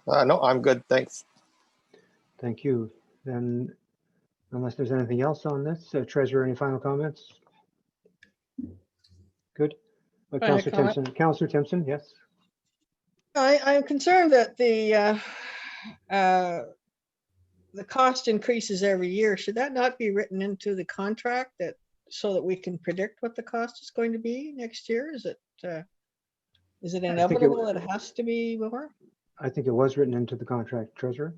Speaker 8: No, I'm good. Thanks.
Speaker 1: Thank you. Then, unless there's anything else on this, Treasurer, any final comments? Good.
Speaker 6: I have a
Speaker 1: Councillor
Speaker 6: comment.
Speaker 1: Timpson. Councillor Timpson, yes.
Speaker 6: I'm concerned that the cost increases every year. Should that not be written into the contract that, so that we can predict what the cost is going to be next year? Is it inevitable that it has to be more?
Speaker 1: I think it was written into the contract, Treasurer.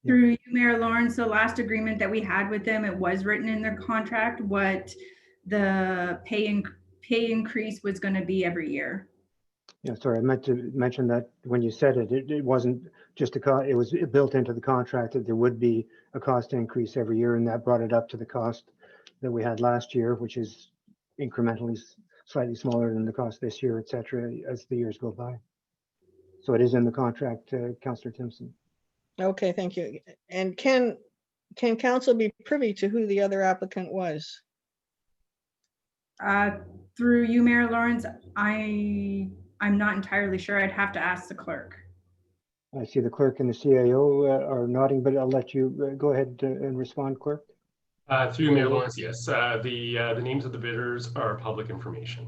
Speaker 1: Yeah.
Speaker 12: Through you, Mayor Lawrence, the last agreement that we had with them, it was written in their contract what the pay increase was going to be every year.
Speaker 1: Yeah, sorry, I meant to mention that when you said it, it wasn't just a cost, it was built into the contract that there would be a cost increase every year, and that brought it up to the cost that we had last year, which is incrementally slightly smaller than the cost this year, et cetera, as the years go by. So it is in the contract, Councillor Timpson.
Speaker 6: Okay, thank you. And can council be privy to who the other applicant was?
Speaker 12: Through you, Mayor Lawrence, I'm not entirely sure. I'd have to ask the clerk.
Speaker 1: I see the clerk and the CAO are nodding, but I'll let you go ahead and respond, clerk.
Speaker 2: Through you, Mayor Lawrence, yes. The names of the bidders are public information.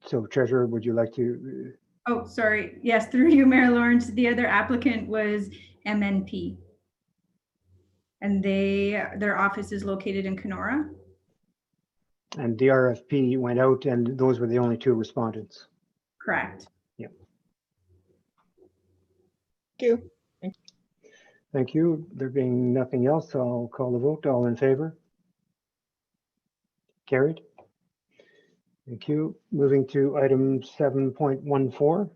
Speaker 1: So Treasurer, would you like to?
Speaker 12: Oh, sorry. Yes, through you, Mayor Lawrence. The other applicant was MNP. And their office is located in Kenora.
Speaker 1: And the RFP went out and those were the only two respondents.
Speaker 12: Correct.
Speaker 1: Yeah.
Speaker 6: Thank you.
Speaker 1: Thank you. There being nothing else, I'll call the vote. All in favor? Carried. Thank you. Moving to item 7.14.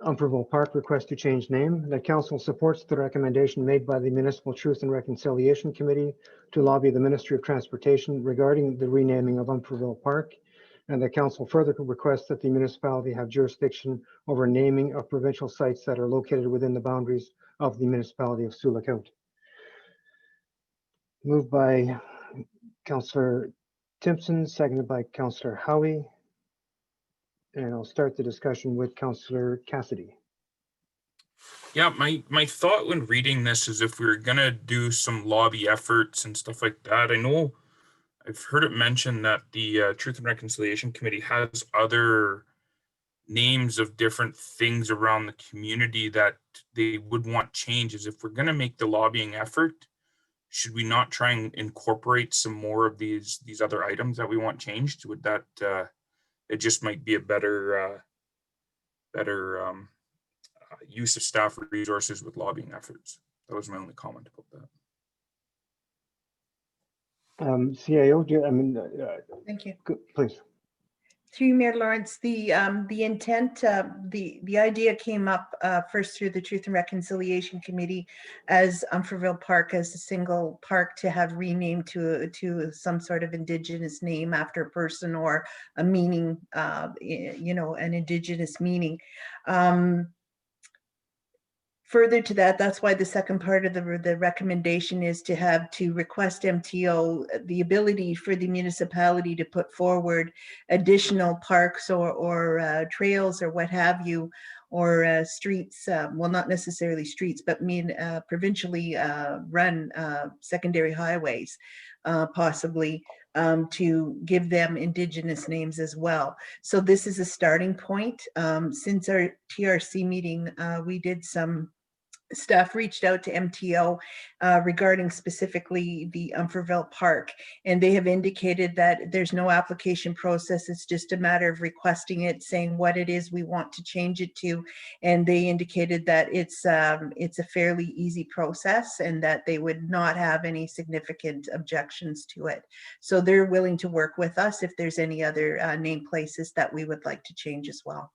Speaker 1: Umperville Park request to change name. The council supports the recommendation made by the Municipal Truth and Reconciliation Committee to lobby the Ministry of Transportation regarding the renaming of Umperville Park. And the council further requests that the municipality have jurisdiction over naming of provincial sites that are located within the boundaries of the municipality of Sioux Lookout. Moved by Councillor Timpson, seconded by Councillor Howie. And I'll start the discussion with Councillor Cassidy.
Speaker 9: Yeah, my thought when reading this is if we were gonna do some lobby efforts and stuff like that, I know I've heard it mentioned that the Truth and Reconciliation Committee has other names of different things around the community that they would want changes. If we're gonna make the lobbying effort, should we not try and incorporate some more of these other items that we want changed? Would that it just might be a better use of staff resources with lobbying efforts. That was my only comment about that.
Speaker 1: CAO,
Speaker 5: Thank you.
Speaker 1: please.
Speaker 5: Through you, Mayor Lawrence, the intent, the idea came up first through the Truth and Reconciliation Committee as Umferville Park as a single park to have renamed to some sort of Indigenous name after a person or a meaning, an Indigenous meaning. Further to that, that's why the second part of the recommendation is to request MTO the ability for the municipality to put forward additional parks or trails or what have you, or streets, well, not necessarily streets, but provincially run secondary highways, possibly, to give them Indigenous names as well. So this is a starting point. Since our TRC meeting, we did some staff reached out to MTO regarding specifically the Umferville Park, and they have indicated that there's no application process. It's just a matter of requesting it, saying what it is we want to change it to, and they indicated that it's a fairly easy process and that they would not have any significant objections to it. So they're willing to work with us if there's any other name places that we would like to change as well.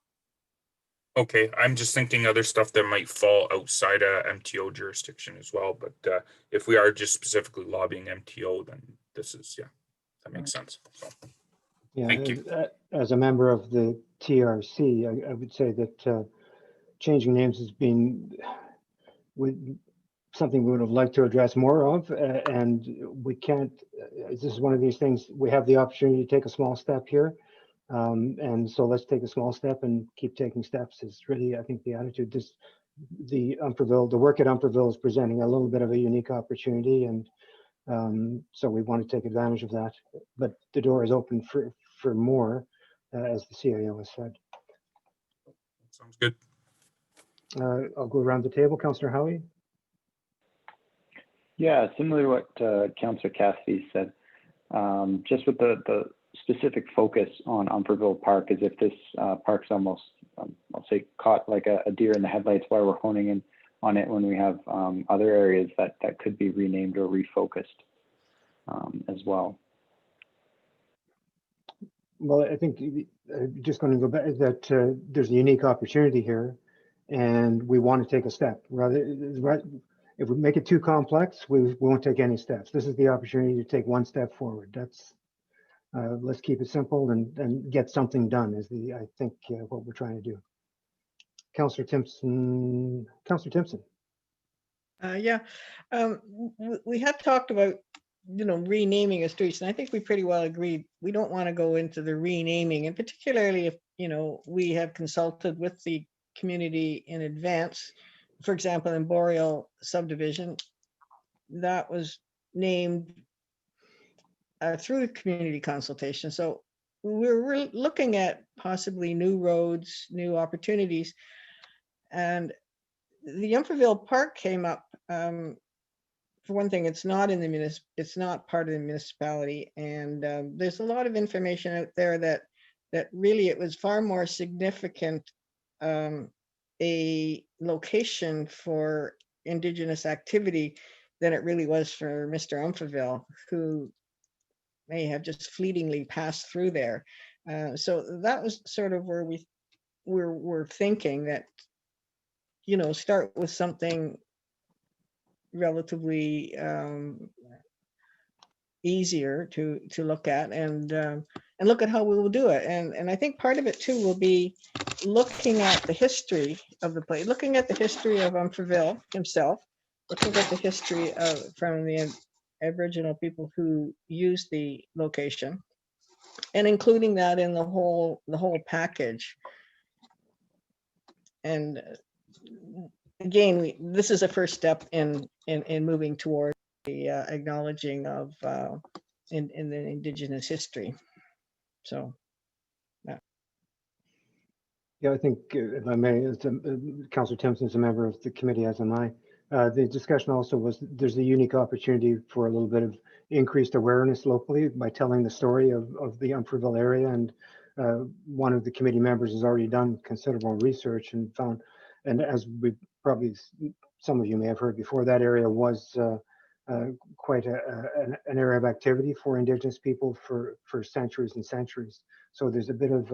Speaker 9: Okay, I'm just thinking other stuff that might fall outside of MTO jurisdiction as well, but if we are just specifically lobbying MTO, then this is, yeah, that makes sense. So,
Speaker 1: Yeah,
Speaker 9: thank you.
Speaker 1: as a member of the TRC, I would say that changing names has been something we would have liked to address more of, and we can't, this is one of these things, we have the opportunity to take a small step here. And so let's take a small step and keep taking steps is really, I think, the attitude. The work at Umferville is presenting a little bit of a unique opportunity, and so we want to take advantage of that. But the door is open for more, as the CIO has said.
Speaker 9: Sounds good.
Speaker 1: I'll go around the table. Councillor Howie.
Speaker 3: Yeah, similar to what Councillor Cassidy said, just with the specific focus on Umferville Park, as if this park's almost, I'll say, caught like a deer in the headlights while we're honing in on it when we have other areas that could be renamed or refocused as well.
Speaker 1: Well, I think just going to go back that there's a unique opportunity here, and we want to take a step. If we make it too complex, we won't take any steps. This is the opportunity to take one step forward. That's let's keep it simple and get something done is I think what we're trying to do. Councillor Timpson. Councillor Timpson.
Speaker 6: Yeah, we have talked about, renaming a streets, and I think we pretty well agreed. We don't want to go into the renaming, and particularly if, we have consulted with the community in advance. For example, in Boreal subdivision, that was named through community consultation. So we're looking at possibly new roads, new opportunities. And the Umferville Park came up. For one thing, it's not in the it's not part of the municipality, and there's a lot of information out there that really it was far more significant a location for Indigenous activity than it really was for Mr. Umferville, who may have just fleetingly passed through there. So that was sort of where we're thinking that, start with something relatively easier to look at and look at how we will do it. And I think part of it too will be looking at the history of the place, looking at the history of Umferville himself, looking at the history from the Aboriginal people who use the location, and including that in the whole package. And again, this is a first step in moving toward the acknowledging of in the Indigenous history. So,
Speaker 1: Yeah, I think if I may, Councillor Timpson is a member of the committee, as am I. The discussion also was there's a unique opportunity for a little bit of increased awareness locally by telling the story of the Umferville area. And one of the committee members has already done considerable research and found, and as we probably, some of you may have heard before, that area was quite an area of activity for Indigenous people for centuries and centuries. So there's a bit of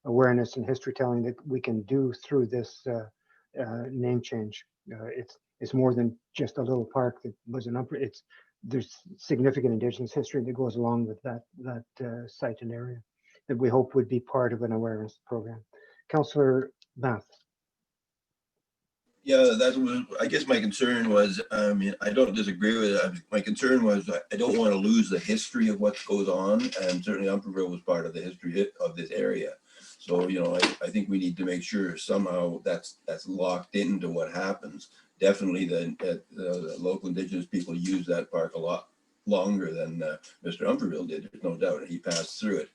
Speaker 1: awareness and history telling that we can do through this name change. It's more than just a little park that was an there's significant Indigenous history that goes along with that site and area that we hope would be part of an awareness program. Councillor Bath.
Speaker 10: Yeah, that's what I guess my concern was. I mean, I don't disagree with it. My concern was I don't want to lose the history of what goes on, and certainly Umferville was part of the history of this area. So, I think we need to make sure somehow that's locked into what happens. Definitely the local Indigenous people use that park a lot. longer than Mr. Umferville did, there's no doubt, and he passed through it.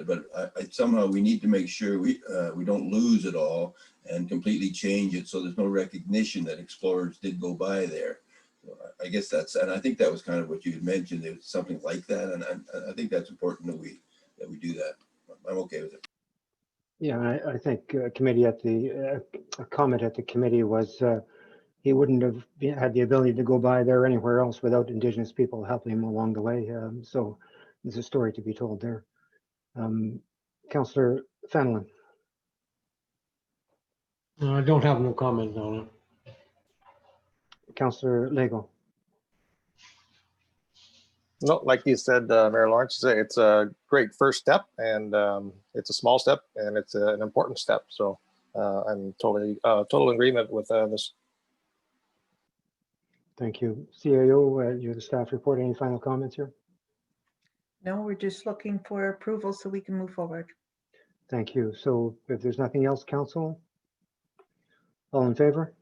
Speaker 10: But somehow we need to make sure we don't lose it all and completely change it so there's no recognition that explorers did go by there. So I guess and I think that was kind of what you had mentioned. It was something like that, and I think that's important that we do that. I'm okay with it.
Speaker 1: Yeah, I think committee at the a comment at the committee was he wouldn't have had the ability to go by there anywhere else without Indigenous people helping him along the way. So there's a story to be told there. Councillor Fenelon.
Speaker 4: I don't have no comment on it.
Speaker 1: Councillor Lego.
Speaker 8: No, like you said, Mayor Lawrence, it's a great first step, and it's a small step, and it's an important step. So I'm total agreement with this.
Speaker 1: Thank you. CAO, you're the staff report. Any final comments here?
Speaker 5: No, we're just looking for approval so we can move forward.
Speaker 1: Thank you. So if there's nothing else, council, all in favor?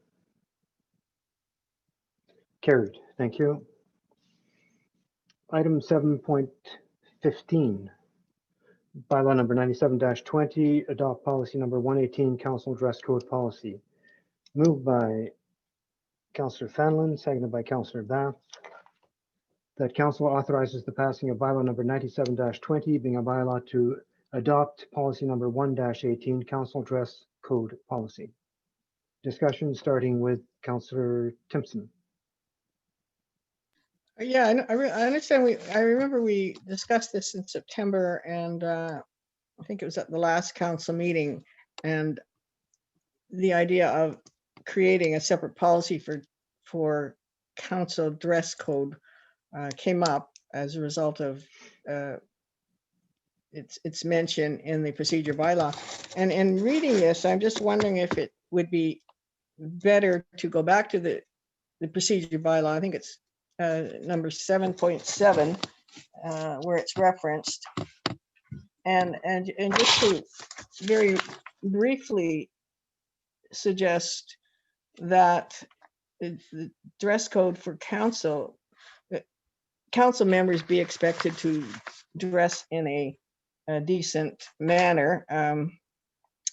Speaker 1: Carried. Thank you. Item 7.15, bylaw number 97-20, adopt policy number 118, council dress code policy. Moved by Councillor Fenelon, seconded by Councillor Bath, that council authorizes the passing of bylaw number 97-20, being a bylaw to adopt policy number 1-18, council dress code policy. Discussion starting with Councillor Timpson.
Speaker 6: Yeah, I understand. I remember we discussed this in September, and I think it was at the last council meeting, and the idea of creating a separate policy for council dress code came up as a result of its mention in the procedure bylaw. And in reading this, I'm just wondering if it would be better to go back to the procedure bylaw. I think it's number 7.7, where it's referenced, and just to very briefly suggest that the dress code for council members be expected to dress in a decent manner,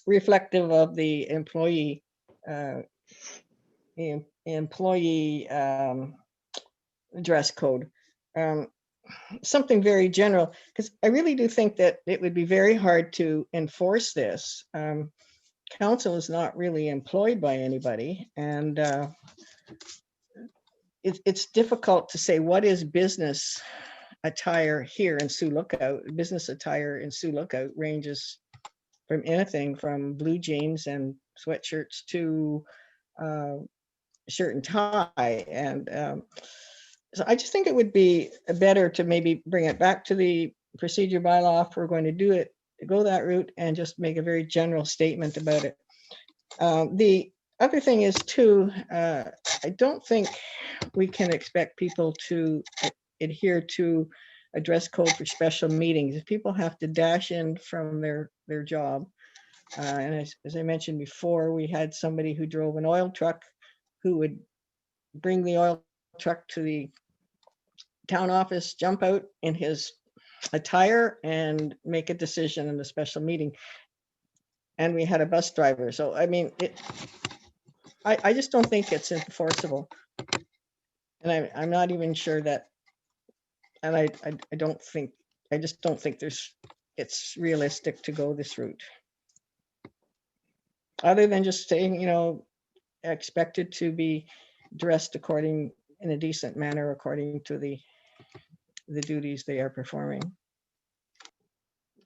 Speaker 6: reflective of the employee dress code. Something very general, because I really do think that it would be very hard to enforce this. Council is not really employed by anybody, and it's difficult to say what is business attire here in Sioux Lookout. Business attire in Sioux Lookout ranges from anything from blue jeans and sweatshirts to shirt and tie, and so I just think it would be better to maybe bring it back to the procedure bylaw if we're going to do it, to go that route, and just make a very general statement about it. The other thing is too, I don't think we can expect people to adhere to a dress code for special meetings. If people have to dash in from their job, and as I mentioned before, we had somebody who drove an oil truck who would bring the oil truck to the town office, jump out in his attire, and make a decision in a special meeting. And we had a bus driver. So, I mean, I just don't think it's enforceable. And I'm not even sure that, and I just don't think it's realistic to go this route. Other than just saying, expected to be dressed in a decent manner according to the duties they are performing.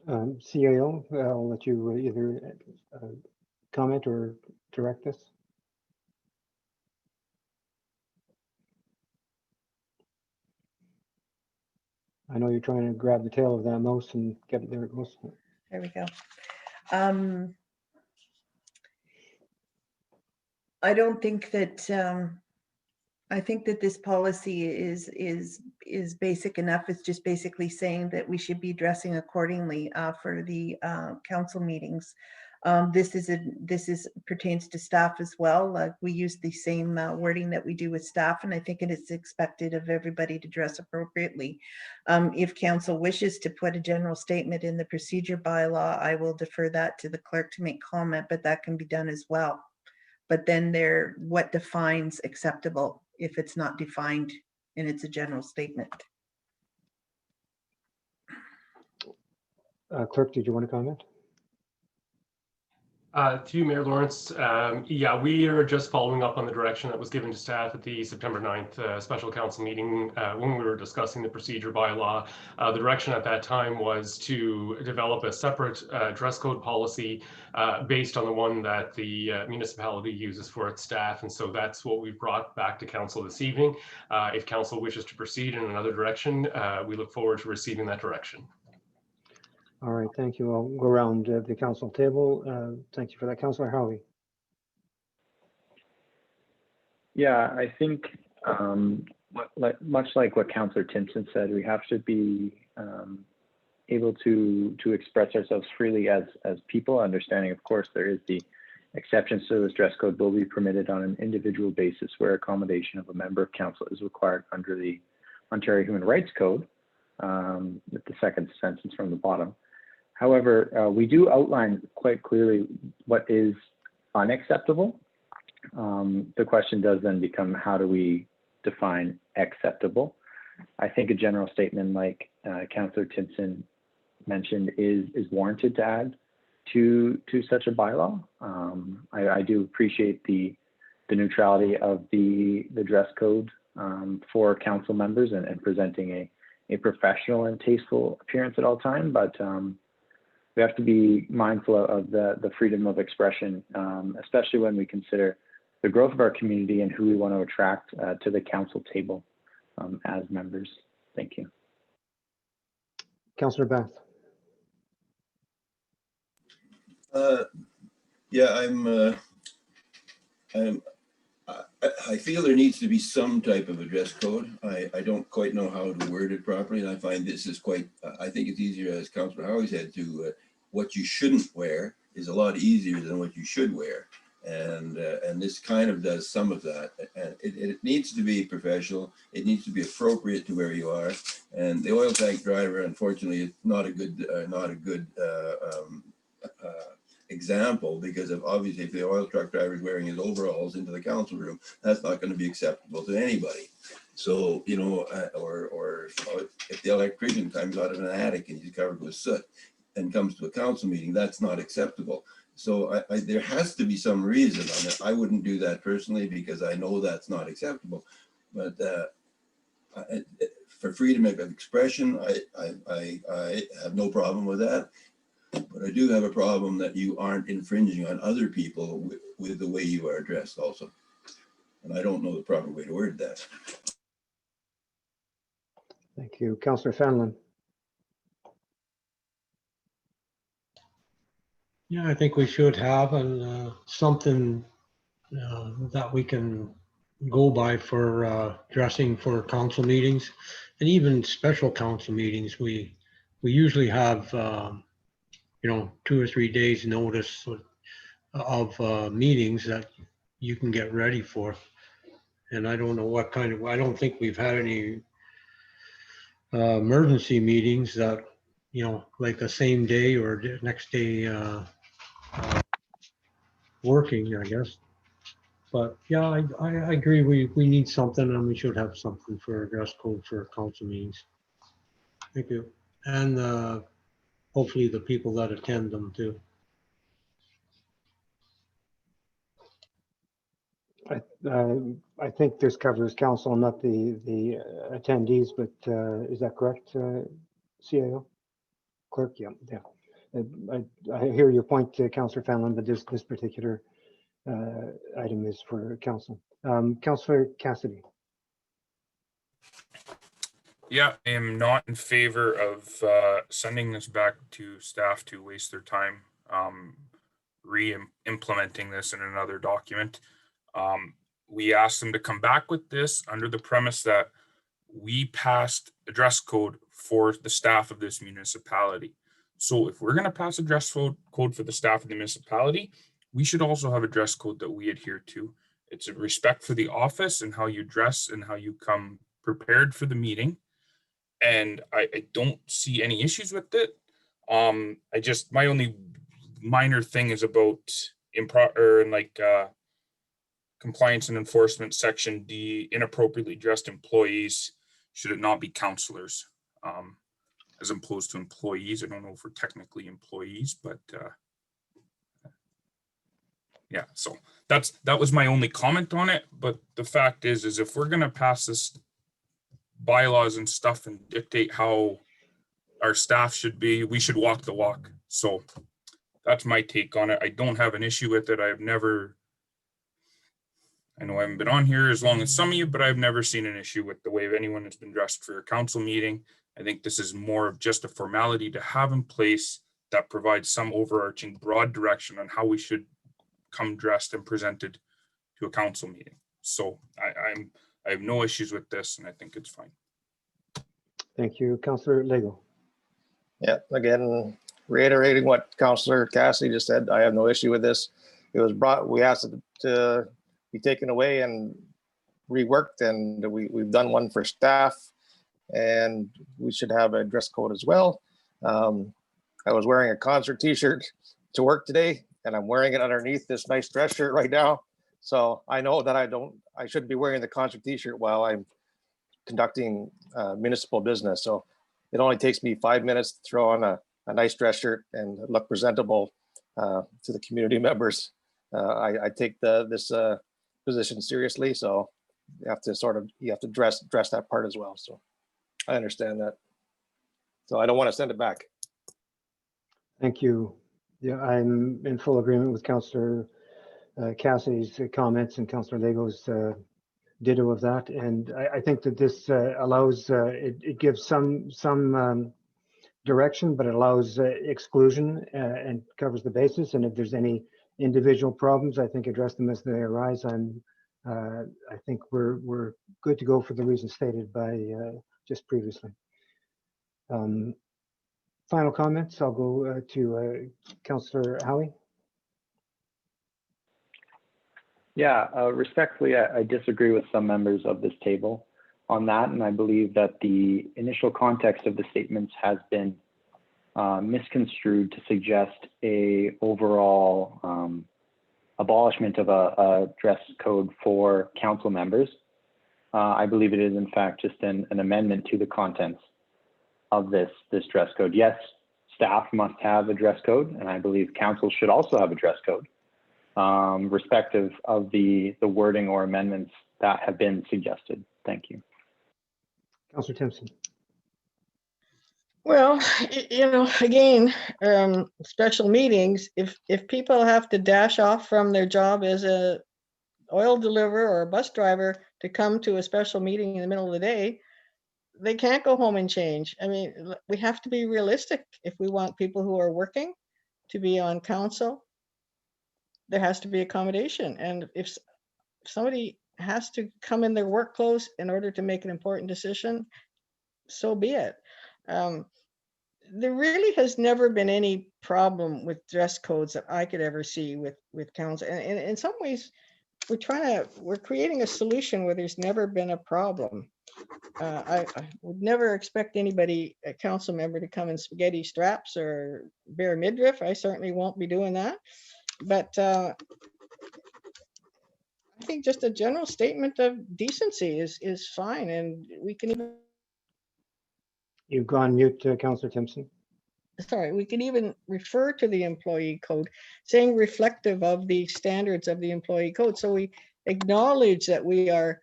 Speaker 1: CAO, I'll let you either comment or direct this. I know you're trying to grab the tail of that mouse and get it. There it goes.
Speaker 5: There we go. I don't think that, I think that this policy is basic enough. It's just basically saying that we should be dressing accordingly for the council meetings. This pertains to staff as well. We use the same wording that we do with staff, and I think it is expected of everybody to dress appropriately. If council wishes to put a general statement in the procedure bylaw, I will defer that to the clerk to make comment, but that can be done as well. But then what defines acceptable if it's not defined and it's a general statement?
Speaker 1: Clerk, did you want to comment?
Speaker 2: To you, Mayor Lawrence, yeah, we are just following up on the direction that was given to staff at the September 9th special council meeting when we were discussing the procedure bylaw. The direction at that time was to develop a separate dress code policy based on the one that the municipality uses for its staff. And so that's what we've brought back to council this evening. If council wishes to proceed in another direction, we look forward to receiving that direction.
Speaker 1: All right, thank you. I'll go around the council table. Thank you for that. Councillor Howie.
Speaker 3: Yeah, I think much like what Councillor Timpson said, we have to be able to express ourselves freely as people, understanding, of course, there is the exceptions to this dress code will be permitted on an individual basis where accommodation of a member of council is required under the Ontario Human Rights Code, with the second sentence from the bottom. However, we do outline quite clearly what is unacceptable. The question does then become, how do we define acceptable? I think a general statement like Councillor Timpson mentioned is warranted to add to such a bylaw. I do appreciate the neutrality of the dress code for council members and presenting a professional and tasteful appearance at all time, but we have to be mindful of the freedom of expression, especially when we consider the growth of our community and who we want to attract to the council table as members. Thank you.
Speaker 1: Councillor Bath.
Speaker 10: Yeah, I feel there needs to be some type of a dress code. I don't quite know how to word it properly, and I find this is quite, I think it's easier, as Councillor Howie said, to what you shouldn't wear is a lot easier than what you should wear. And this kind of does some of that. And it needs to be professional. It needs to be appropriate to where you are. And the oil tank driver, unfortunately, is not a good example, because of obviously if the oil truck driver is wearing his overalls into the council room, that's not going to be acceptable to anybody. So, you know, or if the electrician comes out of an attic and he's covered with soot and comes to a council meeting, that's not acceptable. So there has to be some reason on it. I wouldn't do that personally because I know that's not acceptable. But for freedom of expression, I have no problem with that. But I do have a problem that you aren't infringing on other people with the way you are dressed also. And I don't know the proper way to word that.
Speaker 1: Thank you. Councillor Fanlon.
Speaker 4: Yeah, I think we should have something that we can go by for dressing for council meetings and even special council meetings. We usually have, 2 or 3 days notice of meetings that you can get ready for. And I don't know what kind of, I don't think we've had any emergency meetings that, like the same day or the next day working, I guess. But yeah, I agree. We need something, and we should have something for a dress code for council meetings. Thank you. And hopefully the people that attend them too.
Speaker 1: I think this covers council, not the attendees, but is that correct, CAO? Clerk, yeah. I hear your point, Councillor Fanlon, but this particular item is for council. Councillor Cassidy.
Speaker 9: Yeah, I am not in favor of sending this back to staff to waste their time re-implementing this in another document. We asked them to come back with this under the premise that we passed a dress code for the staff of this municipality. So if we're going to pass a dress code for the staff of the municipality, we should also have a dress code that we adhere to. It's a respect for the office and how you dress and how you come prepared for the meeting. And I don't see any issues with it. My only minor thing is about compliance and enforcement section D, inappropriately dressed employees. Should it not be counselors as opposed to employees? I don't know if we're technically employees, but yeah, so that was my only comment on it. But the fact is if we're gonna pass this bylaws and stuff and dictate how our staff should be, we should walk the walk. So that's my take on it. I don't have an issue with it. I know I haven't been on here as long as some of you, but I've never seen an issue with the way anyone has been dressed for a council meeting. I think this is more of just a formality to have in place that provides some overarching broad direction on how we should come dressed and presented to a council meeting. So I have no issues with this, and I think it's fine.
Speaker 1: Thank you, Councillor Lego.
Speaker 8: Yeah, again, reiterating what Councillor Cassidy just said, I have no issue with this. It was we asked it to be taken away and reworked, and we've done one for staff, and we should have a dress code as well. I was wearing a concert t-shirt to work today, and I'm wearing it underneath this nice dress shirt right now. So I know that I shouldn't be wearing the concert t-shirt while I'm conducting municipal business. So it only takes me 5 minutes to throw on a nice dress shirt and look presentable to the community members. I take this position seriously, so you have to dress that part as well. So I understand that. So I don't want to send it back.
Speaker 1: Thank you. Yeah, I'm in full agreement with Councillor Cassidy's comments and Councillor Lego's ditto of that. And I think that this allows, it gives some direction, but it allows exclusion and covers the basis. And if there's any individual problems, I think address them as they arise. I think we're good to go for the reasons stated by just previously. Final comments, I'll go to Councillor Howie.
Speaker 3: Yeah, respectfully, I disagree with some members of this table on that, and I believe that the initial context of the statements has been misconstrued to suggest a overall abolishment of a dress code for council members. I believe it is in fact just an amendment to the contents of this dress code. Yes, staff must have a dress code, and I believe council should also have a dress code, respective of the wording or amendments that have been suggested. Thank you.
Speaker 1: Councillor Timpson.
Speaker 6: Well, again, special meetings, if people have to dash off from their job as a oil deliverer or a bus driver to come to a special meeting in the middle of the day, they can't go home and change. I mean, we have to be realistic. If we want people who are working to be on council, there has to be accommodation. And if somebody has to come in their work clothes in order to make an important decision, so be it. There really has never been any problem with dress codes that I could ever see with council. And in some ways, we're creating a solution where there's never been a problem. I would never expect anybody, a council member, to come in spaghetti straps or bare midriff. I certainly won't be doing that. But I think just a general statement of decency is fine, and we can even.
Speaker 1: You've gone mute, Councillor Timpson.
Speaker 6: Sorry, we can even refer to the employee code, saying reflective of the standards of the employee code. So we acknowledge that we are,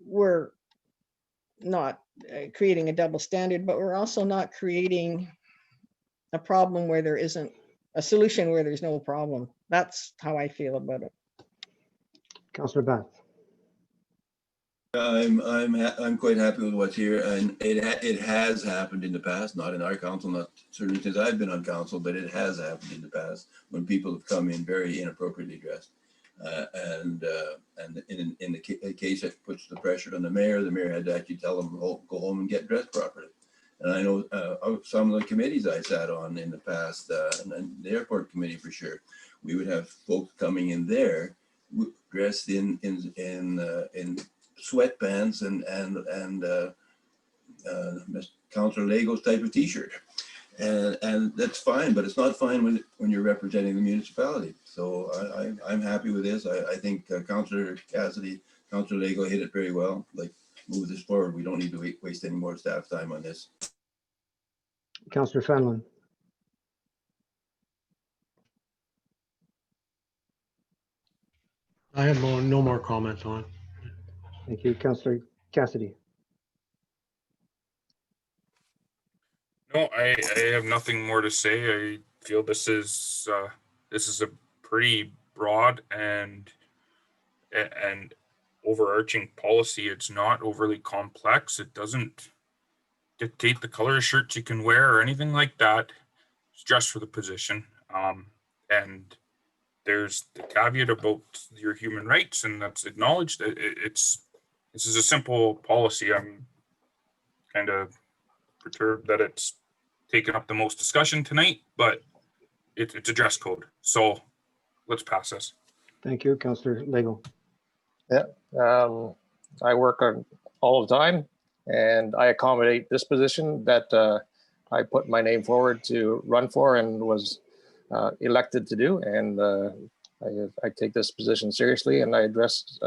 Speaker 6: we're not creating a double standard, but we're also not creating a problem where there isn't a solution where there's no problem. That's how I feel about it.
Speaker 1: Councillor Bath.
Speaker 10: I'm quite happy with what's here, and it has happened in the past, not in our council, not certainly since I've been on council, but it has happened in the past when people have come in very inappropriately dressed, and in the case that puts the pressure on the mayor had to actually tell them, go home and get dressed properly. And I know some of the committees I sat on in the past, and the airport committee for sure, we would have folks coming in there dressed in sweatpants and Councillor Lego's type of T-shirt, and that's fine, but it's not fine when you're representing the municipality. So I'm happy with this. I think Councillor Cassidy, Councillor Lego hit it very well. Like, move this forward. We don't need to waste any more staff time on this.
Speaker 1: Councillor Fenlon.
Speaker 4: I have no more comments on it.
Speaker 1: Thank you. Councillor Cassidy.
Speaker 9: No, I have nothing more to say. I feel this is a pretty broad and overarching policy. It's not overly complex. It doesn't dictate the color of shirts you can wear or anything like that. It's just for the position. And there's the caveat about your human rights, and that's acknowledged. This is a simple policy. I'm kind of perturbed that it's taken up the most discussion tonight, but it's a dress code. So let's pass this.
Speaker 1: Thank you. Councillor Lego.
Speaker 8: Yeah, I work on all the time, and I accommodate this position that I put my name forward to run for and was elected to do. And I take this position seriously, and I address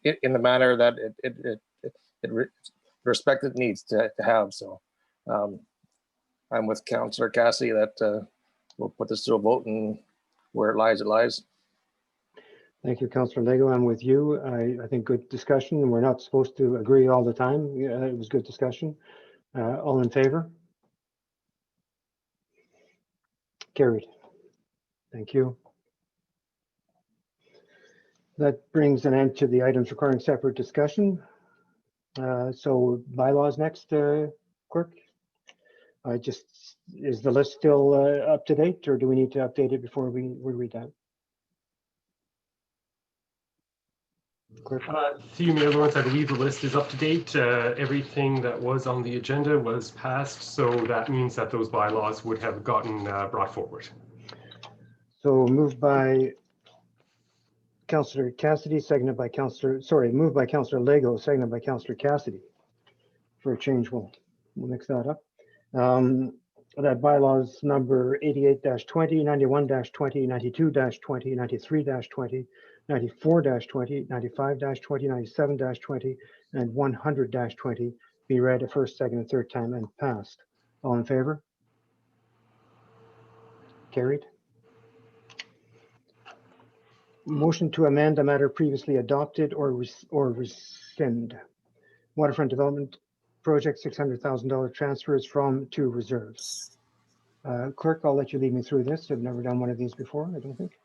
Speaker 8: it in the manner that it respect it needs to have. So I'm with Councillor Cassidy that we'll put this to a vote, and where it lies, it lies.
Speaker 1: Thank you, Councillor Lego. I'm with you. I think good discussion, and we're not supposed to agree all the time. Yeah, it was good discussion. All in favor? Carried. Thank you. That brings an end to the items requiring separate discussion. So bylaws next, Clerk. Is the list still up to date, or do we need to update it before we read that? Clerk.
Speaker 2: Through you, Mayor Lawrence, I believe the list is up to date. Everything that was on the agenda was passed, so that means that those bylaws would have gotten brought forward.
Speaker 1: So moved by Councillor Cassidy, seconded by moved by Councillor Lego, seconded by Councillor Cassidy. For a change, we'll mix that up. That bylaws number 88-20, 91-20, 92-20, 93-20, 94-20, 95-20, 97-20, and 100-20 be read a first, second, and third time and passed. All in favor? Carried. Motion to amend a matter previously adopted or rescind. Waterfront Development Project $600,000 transfers from to reserves. Clerk, I'll let you lead me through this. I've never done one of these before, I don't think.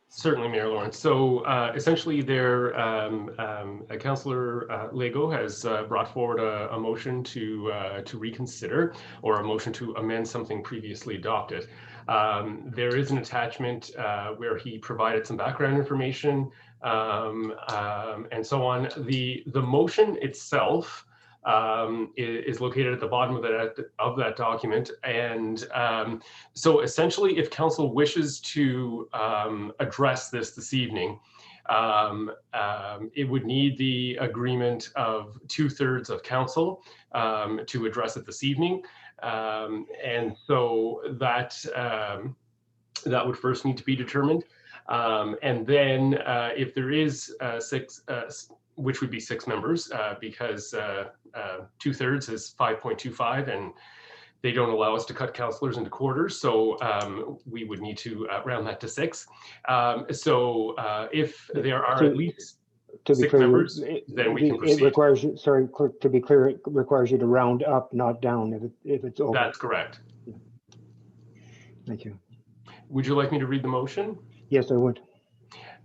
Speaker 2: Certainly, Mayor Lawrence. So essentially, Councillor Lego has brought forward a motion to reconsider, or a motion to amend something previously adopted. There is an attachment where he provided some background information and so on. The motion itself is located at the bottom of that document. And so essentially, if council wishes to address this evening, it would need the agreement of 2/3 of council to address it this evening. And so that would first need to be determined. And then if there is which would be 6 members, because 2/3 is 5.25, and they don't allow us to cut councillors into quarters. So we would need to round that to 6. So if there are at least 6 members, then we can proceed.
Speaker 1: It requires you, sorry, Clerk, to be clear, it requires you to round up, not down, if it's over.
Speaker 2: That's correct.
Speaker 1: Yeah. Thank you.
Speaker 2: Would you like me to read the motion?
Speaker 1: Yes, I would.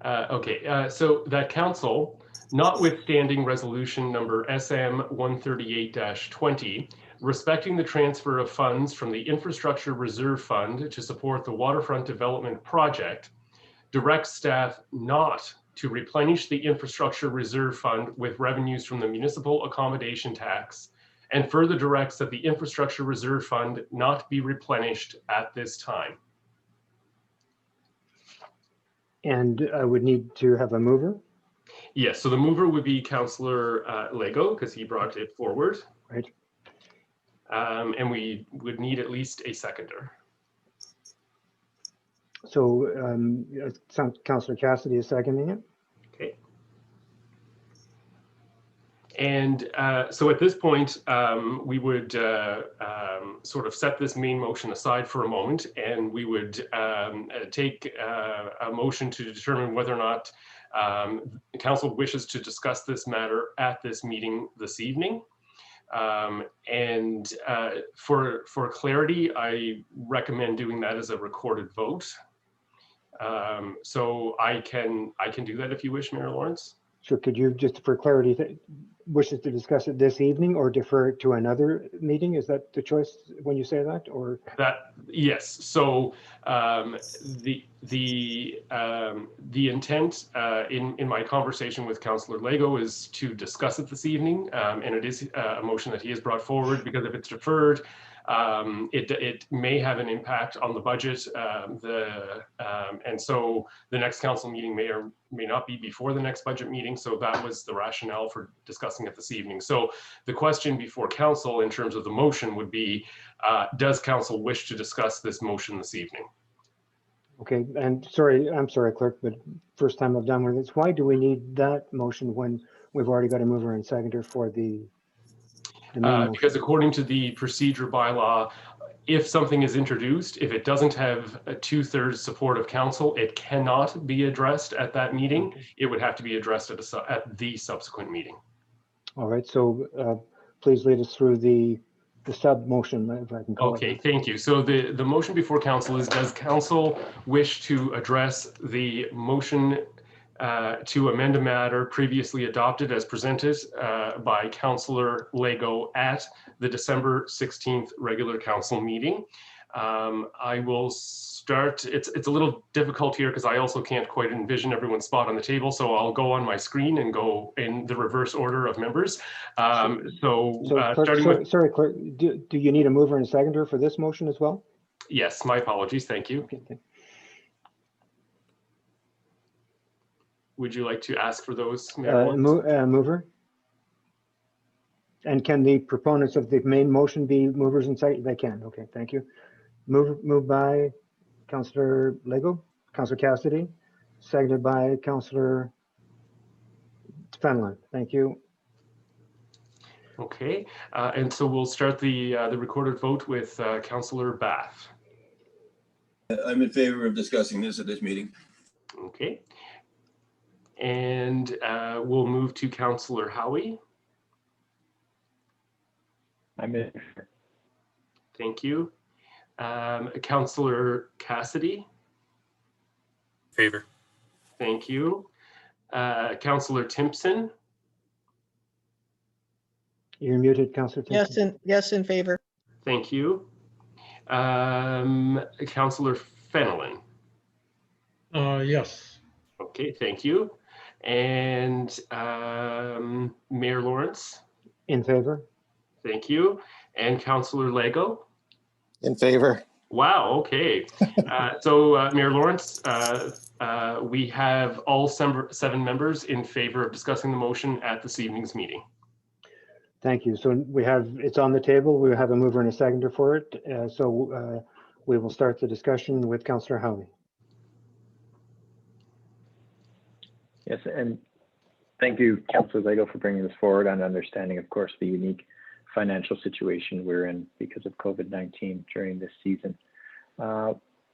Speaker 2: Okay, so that council, notwithstanding resolution number SM 138-20, respecting the transfer of funds from the Infrastructure Reserve Fund to support the Waterfront Development Project, directs staff not to replenish the infrastructure reserve fund with revenues from the municipal accommodation tax, and further directs that the infrastructure reserve fund not be replenished at this time.
Speaker 1: And I would need to have a mover,
Speaker 2: Yes, so the mover would be Councillor Lego, because he brought it forward.
Speaker 1: right?
Speaker 2: And we would need at least a seconder.
Speaker 1: So Councillor Cassidy is seconding it.
Speaker 2: Okay. And so at this point, we would sort of set this main motion aside for a moment, and we would take a motion to determine whether or not council wishes to discuss this matter at this meeting this evening. And for clarity, I recommend doing that as a recorded vote. So I can do that if you wish, Mayor Lawrence.
Speaker 1: Sure, could you, just for clarity, wishes to discuss it this evening or defer it to another meeting? Is that the choice when you say that, or?
Speaker 2: That, yes. So the intent in my conversation with Councillor Lego is to discuss it this evening, and it is a motion that he has brought forward, because if it's deferred, it may have an impact on the budget, and so the next council meeting may or may not be before the next budget meeting. So that was the rationale for discussing it this evening. So the question before council in terms of the motion would be, does council wish to discuss this motion this evening?
Speaker 1: Okay, and I'm sorry, clerk, but first time I've done with this. Why do we need that motion when we've already got a mover and seconder for the main motion?
Speaker 2: Because according to the procedure bylaw, if something is introduced, if it doesn't have a 2/3 support of council, it cannot be addressed at that meeting. It would have to be addressed at the subsequent meeting.
Speaker 1: All right, so please lead us through the sub motion, if I can call it.
Speaker 2: Okay, thank you. So the motion before council is, does council wish to address the motion to amend a matter previously adopted as presented by Councillor Lego at the December 16th regular council meeting? I will start. It's a little difficult here because I also can't quite envision everyone's spot on the table. So I'll go on my screen and go in the reverse order of members.
Speaker 1: Clerk,
Speaker 2: Starting with,
Speaker 1: sorry, clerk, do you need a mover and seconder for this motion as well?
Speaker 2: yes, my apologies. Thank you.
Speaker 1: Okay, thank-
Speaker 2: Would you like to ask for those? Mayor Lawrence?
Speaker 1: Mover? And can the proponents of the main motion be movers and second? They can. Okay, thank you. Moved by Councillor Lego, Councillor Cassidy, seconded by Councillor Fenelon. Thank you.
Speaker 2: Okay, and so we'll start the recorded vote with Councillor Bath.
Speaker 10: I'm in favor of discussing this at this meeting.
Speaker 2: Okay. And we'll move to Councillor Howie.
Speaker 3: I'm in.
Speaker 2: Thank you. Councillor Cassidy.
Speaker 9: Favor.
Speaker 2: Thank you. Councillor Timpson.
Speaker 1: You're muted, Councillor.
Speaker 6: Yes, in favor.
Speaker 2: Thank you. Councillor Fenelon.
Speaker 4: Yes.
Speaker 2: Okay, thank you. And Mayor Lawrence.
Speaker 1: In favor?
Speaker 2: Thank you. And Councillor Lego.
Speaker 8: In favor.
Speaker 2: Wow, okay. So Mayor Lawrence, we have all seven members in favor of discussing the motion at this evening's meeting.
Speaker 1: Thank you. So it's on the table. We have a mover and a seconder for it. So we will start the discussion with Councillor Howie.
Speaker 3: Yes, and thank you, Councillor Lego, for bringing this forward and understanding, of course, the unique financial situation we're in because of COVID-19 during this season.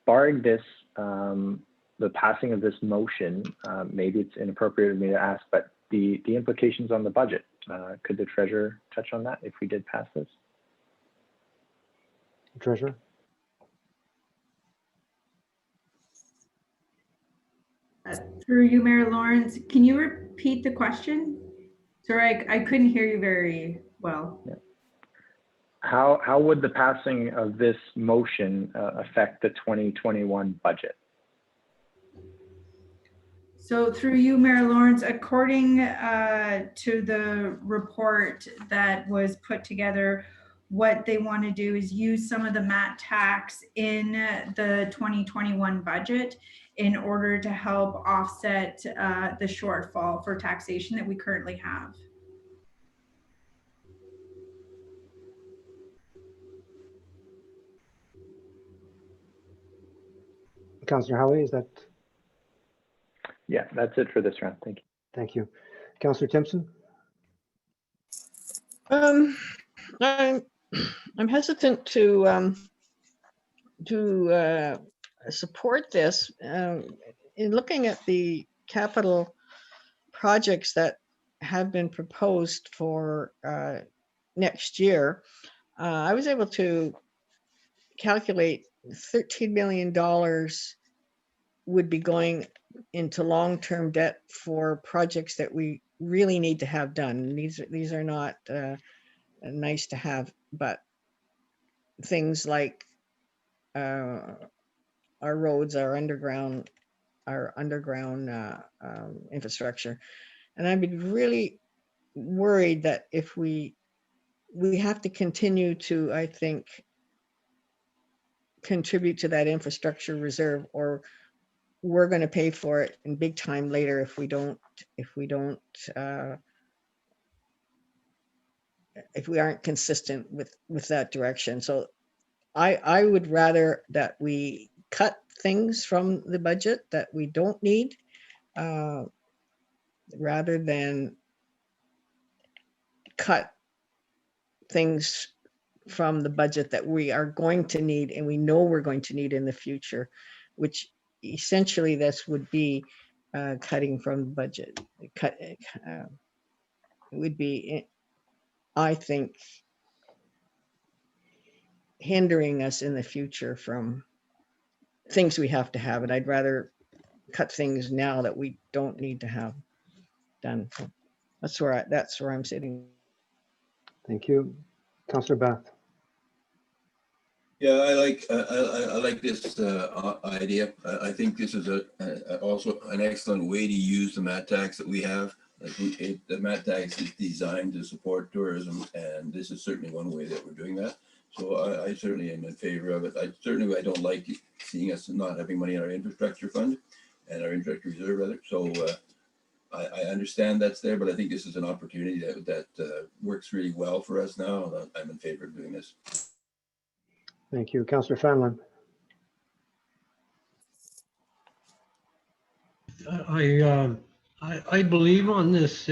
Speaker 3: Barring this, the passing of this motion, maybe it's inappropriate of me to ask, but the implications on the budget, could the Treasurer touch on that if we did pass this?
Speaker 1: Treasurer?
Speaker 12: Through you, Mayor Lawrence, can you repeat the question? Sorry, I couldn't hear you very well.
Speaker 3: Yeah. How would the passing of this motion affect the 2021 budget?
Speaker 12: So through you, Mayor Lawrence, according to the report that was put together, what they want to do is use some of the MAT tax in the 2021 budget in order to help offset the shortfall for taxation that we currently have.
Speaker 1: Councillor Howie, is that?
Speaker 3: Yeah, that's it for this round. Thank you.
Speaker 1: Thank you. Councillor Timpson?
Speaker 6: I'm hesitant to support this. In looking at the capital projects that have been proposed for next year, I was able to calculate $13 million would be going into long-term debt for projects that we really need to have done. These are not nice to have, but things like our roads, our underground infrastructure. And I'd be really worried that if we have to continue to, I think, contribute to that infrastructure reserve, or we're going to pay for it in big time later if we aren't consistent with that direction. So I would rather that we cut things from the budget that we don't need, rather than cut things from the budget that we are going to need and we know we're going to need in the future, which essentially this would be cutting from the budget. It would be, I think, hindering us in the future from things we have to have. And I'd rather cut things now that we don't need to have done. That's where I'm sitting.
Speaker 1: Thank you. Councillor Bath?
Speaker 10: Yeah, I like this idea. I think this is also an excellent way to use the MAT tax that we have. The MAT tax is designed to support tourism, and this is certainly one way that we're doing that. So I certainly am in favor of it. I don't like seeing us not having money in our infrastructure fund and our infrastructure reserve rather. So I understand that's there, but I think this is an opportunity that works really well for us now. I'm in favor of doing this.
Speaker 1: Thank you. Councillor Fanlon?
Speaker 4: I believe on this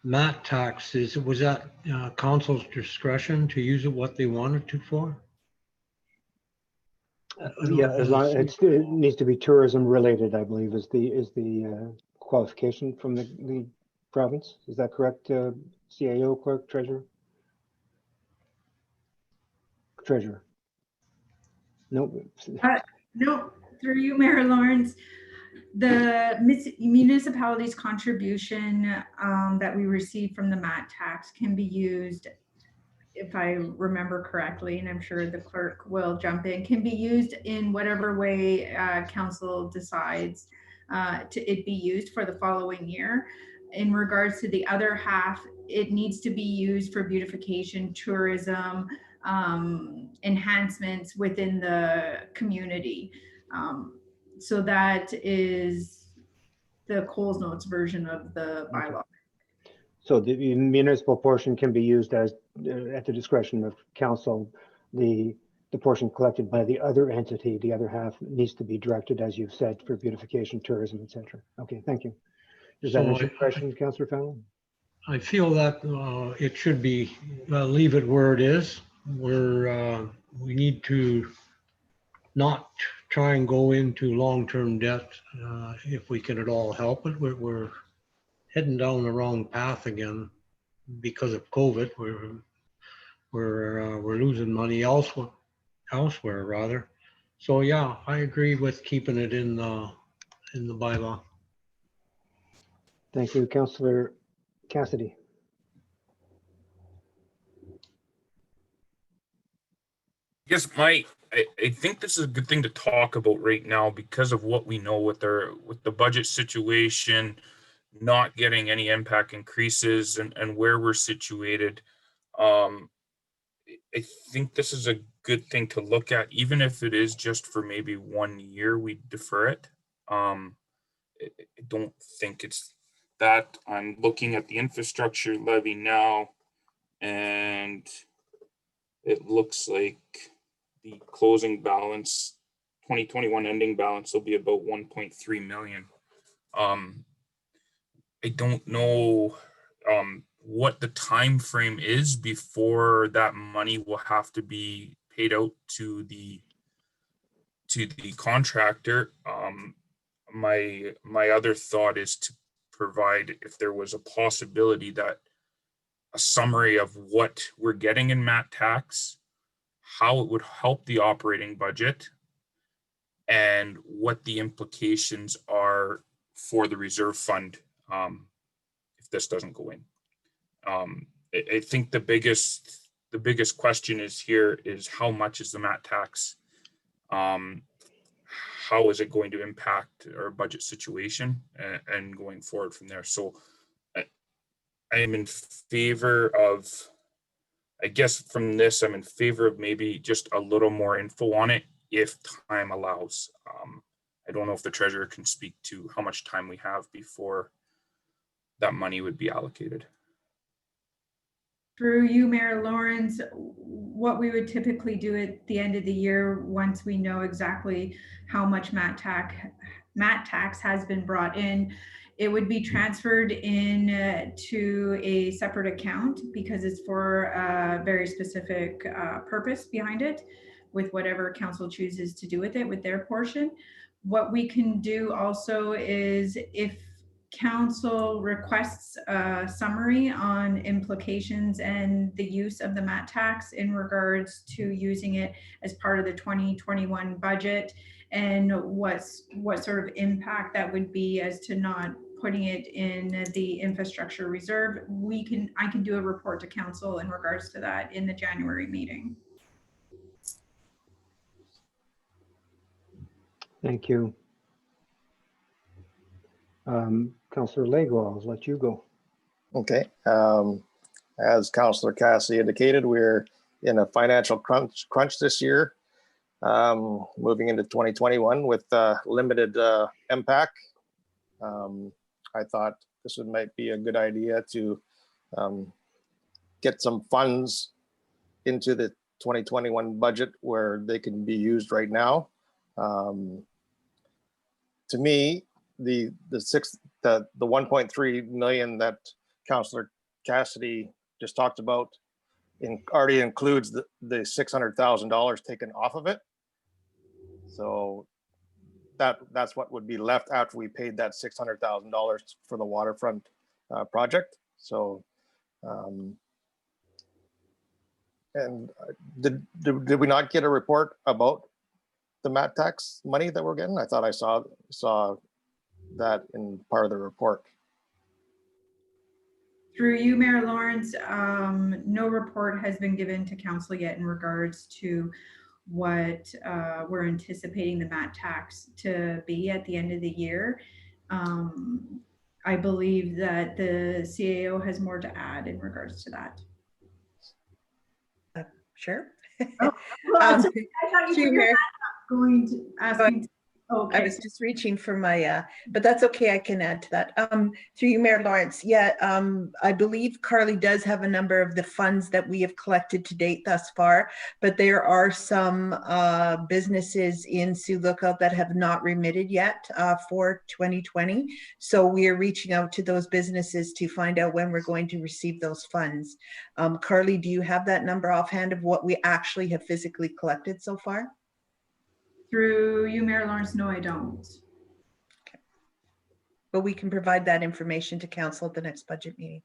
Speaker 4: MAT tax, was that council's discretion to use it what they wanted to for?
Speaker 1: Yeah, as long it needs to be tourism related, I believe, is the qualification from the province. Is that correct, CAO clerk, treasurer? Treasurer? Nope.
Speaker 12: No, through you, Mayor Lawrence. The municipality's contribution that we receive from the MAT tax can be used, if I remember correctly, and I'm sure the clerk will jump in, can be used in whatever way council decides it be used for the following year. In regards to the other half, it needs to be used for beautification, tourism, enhancements within the community. So that is the Coles Notes version of the bylaw.
Speaker 1: So the municipal portion can be used as at the discretion of council. The portion collected by the other entity, the other half, needs to be directed, as you've said, for beautification, tourism, etc. Okay, thank you. Does that answer your question, Councillor Fallon?
Speaker 4: I feel that it should be leave it where it is. We need to not try and go into long-term debt if we can at all help it. We're heading down the wrong path again because of COVID. We're losing money elsewhere rather. So yeah, I agree with keeping it in the bylaw.
Speaker 1: Thank you, Councillor Cassidy.
Speaker 9: I guess my I think this is a good thing to talk about right now because of what we know with the budget situation, not getting any impact increases and where we're situated. I think this is a good thing to look at, even if it is just for maybe 1 year, we defer it. I don't think it's that. I'm looking at the infrastructure levy now, and it looks like the closing balance, 2021 ending balance will be about 1.3 million. I don't know what the time frame is before that money will have to be paid out to the contractor. My other thought is to provide, if there was a possibility, that a summary of what we're getting in MAT tax, how it would help the operating budget, and what the implications are for the reserve fund if this doesn't go in. I think the biggest question is how much is the MAT tax? How is it going to impact our budget situation and going forward from there? So I am in favor of, I guess from this, I'm in favor of maybe just a little more info on it if time allows. I don't know if the treasurer can speak to how much time we have before that money would be allocated.
Speaker 12: Through you, Mayor Lawrence, what we would typically do at the end of the year, once we know exactly how much MAT tax has been brought in, it would be transferred in to a separate account because it's for a very specific purpose behind it, with whatever council chooses to do with it, with their portion. What we can do also is, if council requests a summary on implications and the use of the MAT tax in regards to using it as part of the 2021 budget, and what sort of impact that would be as to not putting it in the infrastructure reserve, I can do a report to council in regards to that in the January meeting.
Speaker 1: Thank you. Councillor Lego, I'll let you go.
Speaker 8: Okay. As Councillor Cassidy indicated, we're in a financial crunch this year, moving into 2021 with limited impact. I thought this might be a good idea to get some funds into the 2021 budget where they can be used right now. To me, the 1.3 million that Councillor Cassidy just talked about already includes the $600,000 taken off of it. So that's what would be left after we paid that $600,000 for the waterfront project. So, and did we not get a report about the MAT tax money that we're getting? I thought I saw that in part of the report.
Speaker 12: Through you, Mayor Lawrence, no report has been given to council yet in regards to what we're anticipating the MAT tax to be at the end of the year. I believe that the CAO has more to add in regards to that.
Speaker 5: Sure.
Speaker 12: Oh, well, I thought you were going to ask me. Okay.
Speaker 5: I was just reaching for my, but that's okay. I can add to that. Through you, Mayor Lawrence. Yeah, I believe Carly does have a number of the funds that we have collected to date thus far, but there are some businesses in Sioux Lookout that have not remitted yet for 2020. So we are reaching out to those businesses to find out when we're going to receive those funds. Carly, do you have that number offhand of what we actually have physically collected so far?
Speaker 12: Through you, Mayor Lawrence, no, I don't.
Speaker 5: Okay. But we can provide that information to council at the next budget meeting.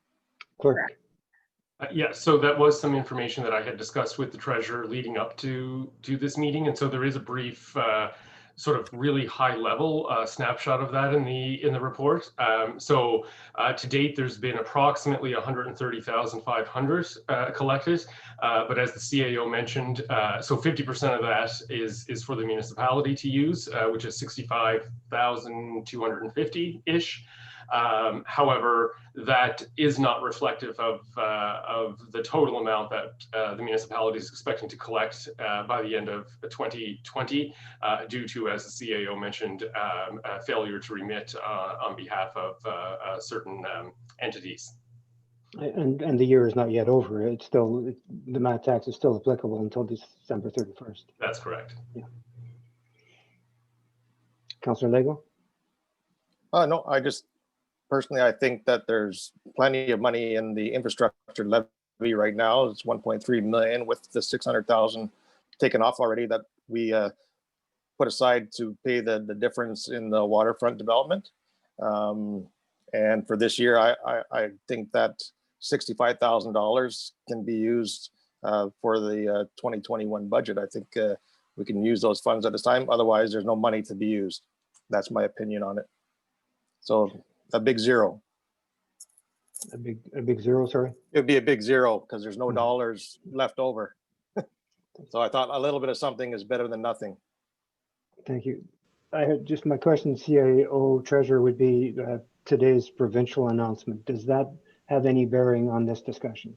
Speaker 1: Clerk.
Speaker 2: Yeah, so that was some information that I had discussed with the treasurer leading up to this meeting. And so there is a brief sort of really high level snapshot of that in the report. So to date, there's been approximately 130,500 collected, but as the CAO mentioned, so 50% of that is for the municipality to use, which is 65,250-ish. However, that is not reflective of the total amount that the municipality is expecting to collect by the end of 2020, due to, as the CAO mentioned, failure to remit on behalf of certain entities.
Speaker 1: And the year is not yet over. It's still, the MAT tax is still applicable until December 31st.
Speaker 2: That's correct.
Speaker 1: Yeah. Councillor Lego?
Speaker 8: No, personally, I think that there's plenty of money in the infrastructure levy right now. It's 1.3 million with the 600,000 taken off already that we put aside to pay the difference in the waterfront development. And for this year, I think that $65,000 can be used for the 2021 budget. I think we can use those funds at this time. Otherwise, there's no money to be used. That's my opinion on it. So a big zero.
Speaker 1: A big zero, sorry?
Speaker 8: It'd be a big zero because there's no dollars left over. So I thought a little bit of something is better than nothing.
Speaker 1: Thank you. I had just my question, CAO Treasurer, would be today's provincial announcement. Does that have any bearing on this discussion?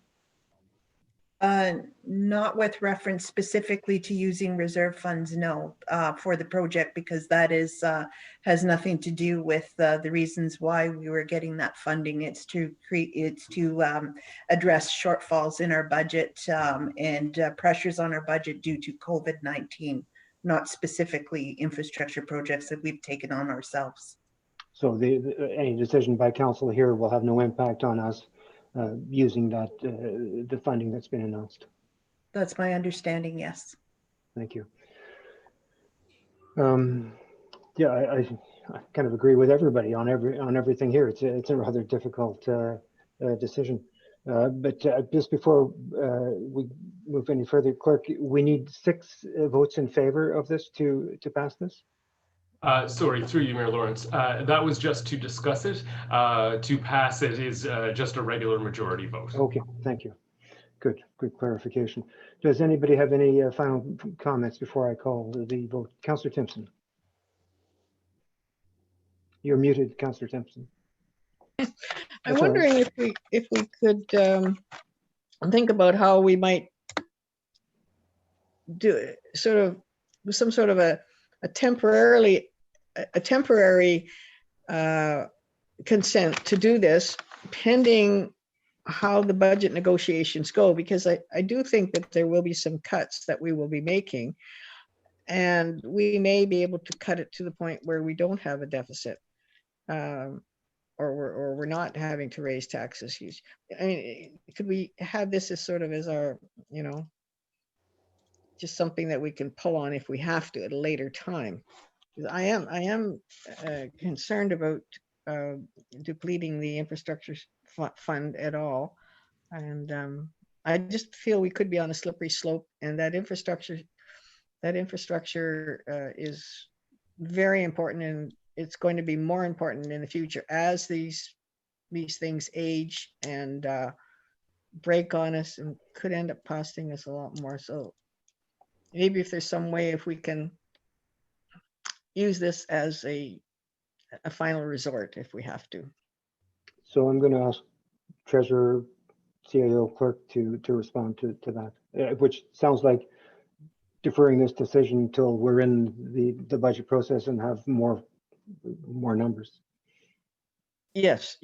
Speaker 5: Not with reference specifically to using reserve funds, no, for the project, because that is has nothing to do with the reasons why we were getting that funding. It's to address shortfalls in our budget and pressures on our budget due to COVID-19, not specifically infrastructure projects that we've taken on ourselves.
Speaker 1: So any decision by council here will have no impact on us using that the funding that's been announced.
Speaker 5: That's my understanding, yes.
Speaker 1: Thank you. Yeah, I kind of agree with everybody on everything here. It's a rather difficult decision. But just before we move any further, Clerk, we need 6 votes in favor of this to pass this.
Speaker 2: Sorry, through you, Mayor Lawrence. That was just to discuss it. To pass it is just a regular majority vote.
Speaker 1: Okay, thank you. Good clarification. Does anybody have any final comments before I call the vote? Councillor Timpson. You're muted, Councillor Timpson.
Speaker 6: I'm wondering if we could think about how we might do sort of some sort of a temporary consent to do this pending how the budget negotiations go, because I do think that there will be some cuts that we will be making, and we may be able to cut it to the point where we don't have a deficit, or we're not having to raise taxes. I mean, could we have this as sort of as our, just something that we can pull on if we have to at a later time? I am concerned about depleting the infrastructure fund at all, and I just feel we could be on a slippery slope, and that infrastructure is very important, and it's going to be more important in the future as these things age and break on us, and could end up costing us a lot more. So maybe if there's some way, if we can use this as a final resort if we have to.
Speaker 1: So I'm going to ask Treasurer, CAO, Clerk to respond to that, which sounds like deferring this decision until we're in the budget process and have more numbers.
Speaker 6: Yes.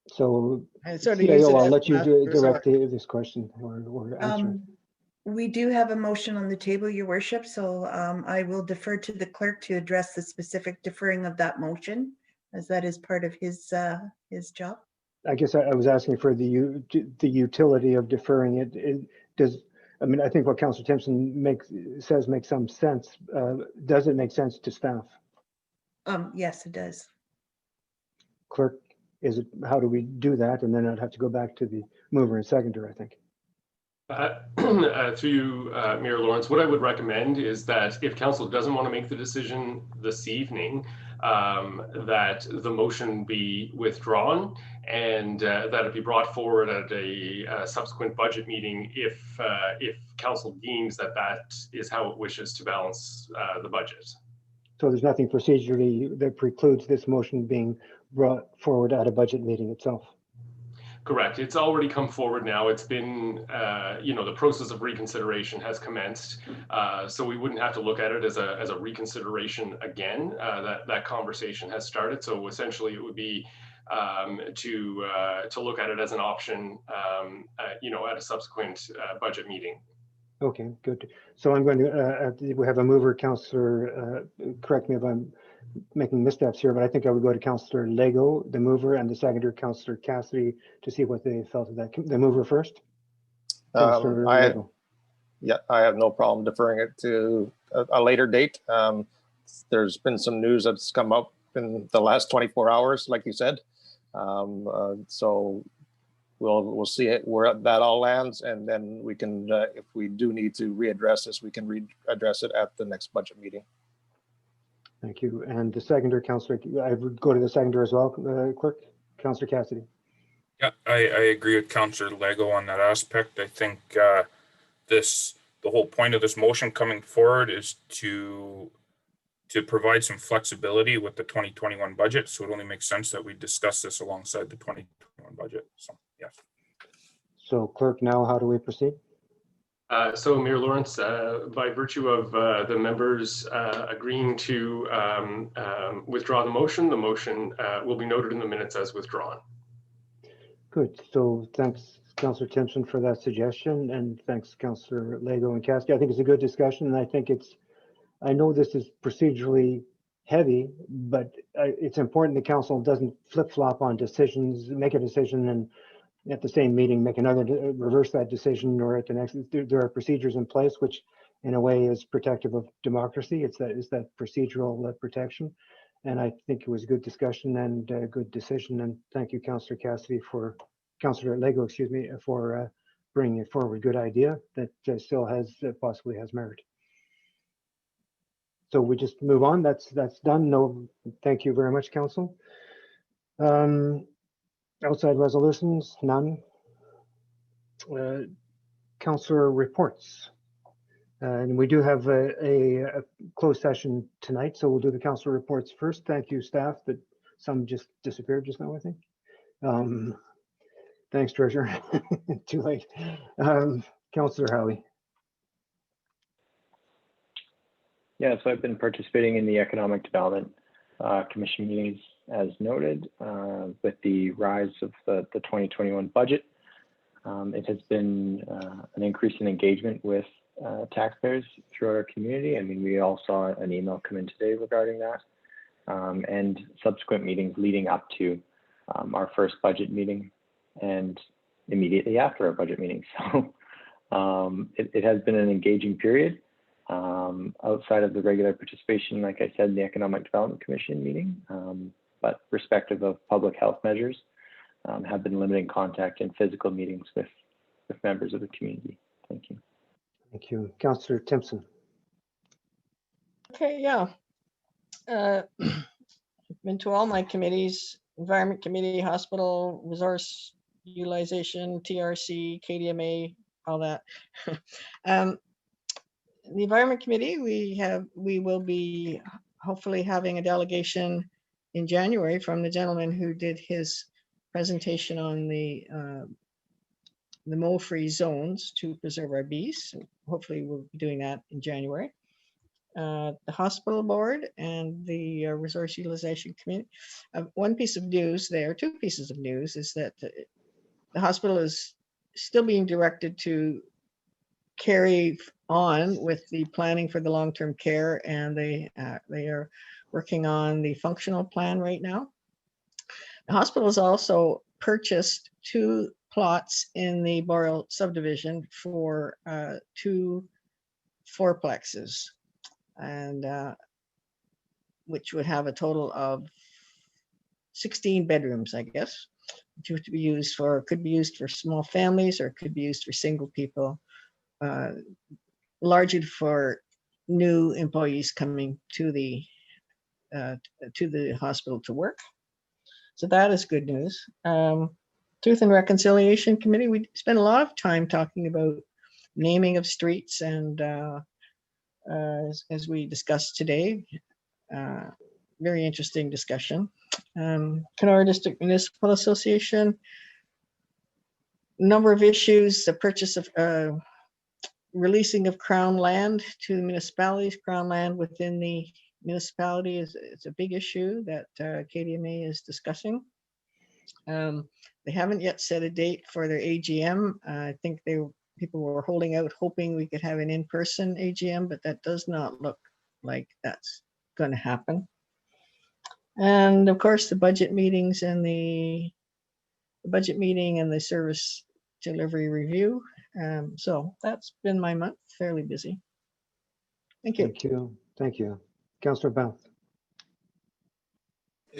Speaker 1: So
Speaker 6: sort of use it
Speaker 1: CAO, I'll
Speaker 6: as
Speaker 1: let you
Speaker 6: last
Speaker 1: direct
Speaker 6: resort.
Speaker 1: this question or answer.
Speaker 5: We do have a motion on the table, Your Worship, so I will defer to the clerk to address the specific deferring of that motion, as that is part of his job.
Speaker 1: I guess I was asking for the utility of deferring it. I think what Councillor Timpson says makes some sense. Does it make sense to staff?
Speaker 5: Yes, it does.
Speaker 1: Clerk, how do we do that? And then I'd have to go back to the mover and seconder, I think.
Speaker 2: Through you, Mayor Lawrence, what I would recommend is that if council doesn't want to make the decision this evening, that the motion be withdrawn and that it be brought forward at a subsequent budget meeting if council deems that that is how it wishes to balance the budget.
Speaker 1: So there's nothing procedurally that precludes this motion being brought forward at a budget meeting itself.
Speaker 2: Correct. It's already come forward now. It's been, the process of reconsideration has commenced. So we wouldn't have to look at it as a reconsideration again. That conversation has started. So essentially it would be to look at it as an option, at a subsequent budget meeting.
Speaker 1: Okay, good. So I'm going to, we have a mover, Councillor, correct me if I'm making missteps here, but I think I would go to Councillor Lego, the mover, and the seconder, Councillor Cassidy, to see what they felt of that. The mover first. Councillor Lego.
Speaker 8: Yeah, I have no problem deferring it to a later date. There's been some news that's come up in the last 24 hours, like you said. So we'll see it where that all lands, and then we can, if we do need to readdress this, we can readdress it at the next budget meeting.
Speaker 1: Thank you. And the seconder, Councillor, I would go to the seconder as well, Clerk. Councillor Cassidy.
Speaker 9: Yeah, I agree with Councillor Lego on that aspect. I think the whole point of this motion coming forward is to provide some flexibility with the 2021 budget. So it only makes sense that we discuss this alongside the 2021 budget. So yes. So
Speaker 1: Clerk, now how do we proceed?
Speaker 2: So Mayor Lawrence, by virtue of the members agreeing to withdraw the motion will be noted in the minutes as withdrawn.
Speaker 1: Good. So thanks, Councillor Timpson, for that suggestion, and thanks, Councillor Lego and Cassidy. I think it's a good discussion, and I think I know this is procedurally heavy, but it's important the council doesn't flip-flop on decisions, make a decision and at the same meeting make another, reverse that decision, or at the next. There are procedures in place which in a way is protective of democracy. It's that procedural protection, and I think it was a good discussion and a good decision, and thank you, Councillor Cassidy, for Councillor Lego, excuse me, for bringing it forward. Good idea that still has possibly has merit. So we just move on. That's done. No, thank you very much, Council. Outside resolutions, none. Councillor reports. And we do have a closed session tonight, so we'll do the councillor reports first. Thank you, staff, that some just disappeared just now, I think. Thanks, Treasurer. Too late. Councillor Howie.
Speaker 3: Yeah, so I've been participating in the Economic Development Commission meetings as noted with the rise of the 2021 budget. It has been an increase in engagement with taxpayers throughout our community. I mean, we all saw an email come in today regarding that, and subsequent meetings leading up to our first budget meeting and immediately after our budget meeting. So it has been an engaging period. Outside of the regular participation, like I said, in the Economic Development Commission meeting, but respective of public health measures, have been limiting contact and physical meetings with members of the community. Thank you.
Speaker 1: Thank you. Councillor Timpson.
Speaker 6: Okay, yeah. I've been to all my committees: Environment Committee, Hospital, Resource Utilization, TRC, KDMA, all that. The Environment Committee, we will be hopefully having a delegation in January from the gentleman who did his presentation on the mow-free zones to preserve our bees. Hopefully we'll be doing that in January. The Hospital Board and the Resource Utilization Committee. One piece of news there, two pieces of news, is that the hospital is still being directed to carry on with the planning for the long-term care, and they are working on the functional plan right now. The hospital has also purchased 2 plots in the Boreal subdivision for 2 fourplexes, and which would have a total of 16 bedrooms, I guess. to be used for, could be used for small families or could be used for single people, largely for new employees coming to the hospital to work. So that is good news. Truth and Reconciliation Committee, we spent a lot of time talking about naming of streets, and as we discussed today, very interesting discussion. Kenora District Municipal Association, number of issues, the purchase of releasing of Crown land to municipalities. Crown land within the municipality is a big issue that KDMA is discussing. They haven't yet set a date for their AGM. I think people were holding out, hoping we could have an in-person AGM, but that does not look like that's going to happen. And of course, the budget meetings and the budget meeting and the service delivery review. So that's been my month, fairly busy. Thank you.
Speaker 1: Thank you. Thank you. Councillor Bell.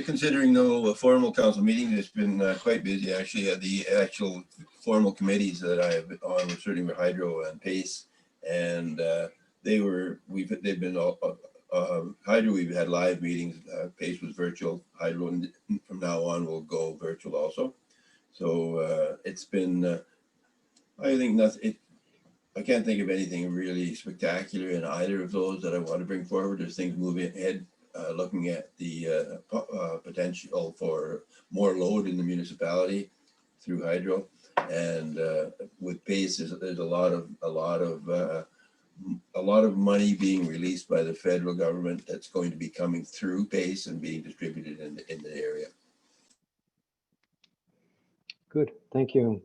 Speaker 10: Considering no formal council meetings, it's been quite busy actually. The actual formal committees that I have been on were certainly Hydro and PACE, and they've been all Hydro. We've had live meetings. PACE was virtual. Hydro from now on will go virtual also. So it's been. I think nothing. I can't think of anything really spectacular in either of those that I want to bring forward. There's things moving ahead. Looking at the potential for more load in the municipality through Hydro, and with PACE, there's a lot of money being released by the federal government that's going to be coming through PACE and being distributed in the area.
Speaker 1: Good, thank you.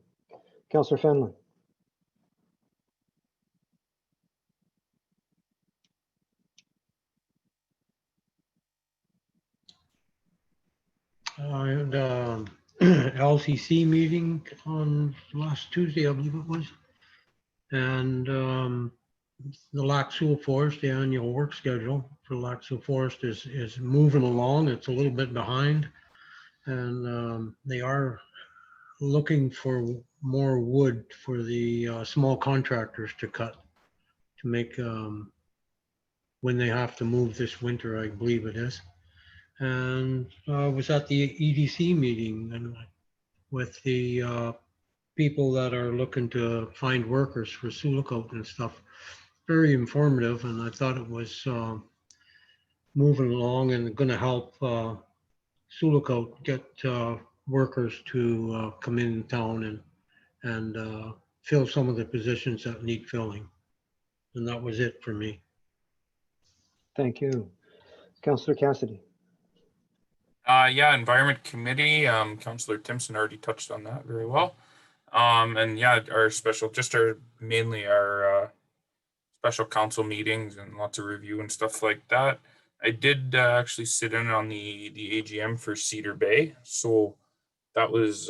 Speaker 1: Councillor Fenlon.
Speaker 4: I had LCC meeting on last Tuesday, I believe it was. And the Lac Seul Forest, the annual work schedule for Lac Seul Forest is moving along. It's a little bit behind. And they are looking for more wood for the small contractors to cut to make when they have to move this winter, I believe it is. And I was at the EDC meeting and with the people that are looking to find workers for Sioux Lookout and stuff. Very informative, and I thought it was moving along and going to help Sioux Lookout get workers to come in town and fill some of the positions that need filling. And that was it for me.
Speaker 1: Thank you. Councillor Cassidy.
Speaker 9: Yeah, Environment Committee, Councillor Timpson already touched on that very well. And yeah, mainly our special council meetings and lots of review and stuff like that. I did actually sit in on the AGM for Cedar Bay, so that was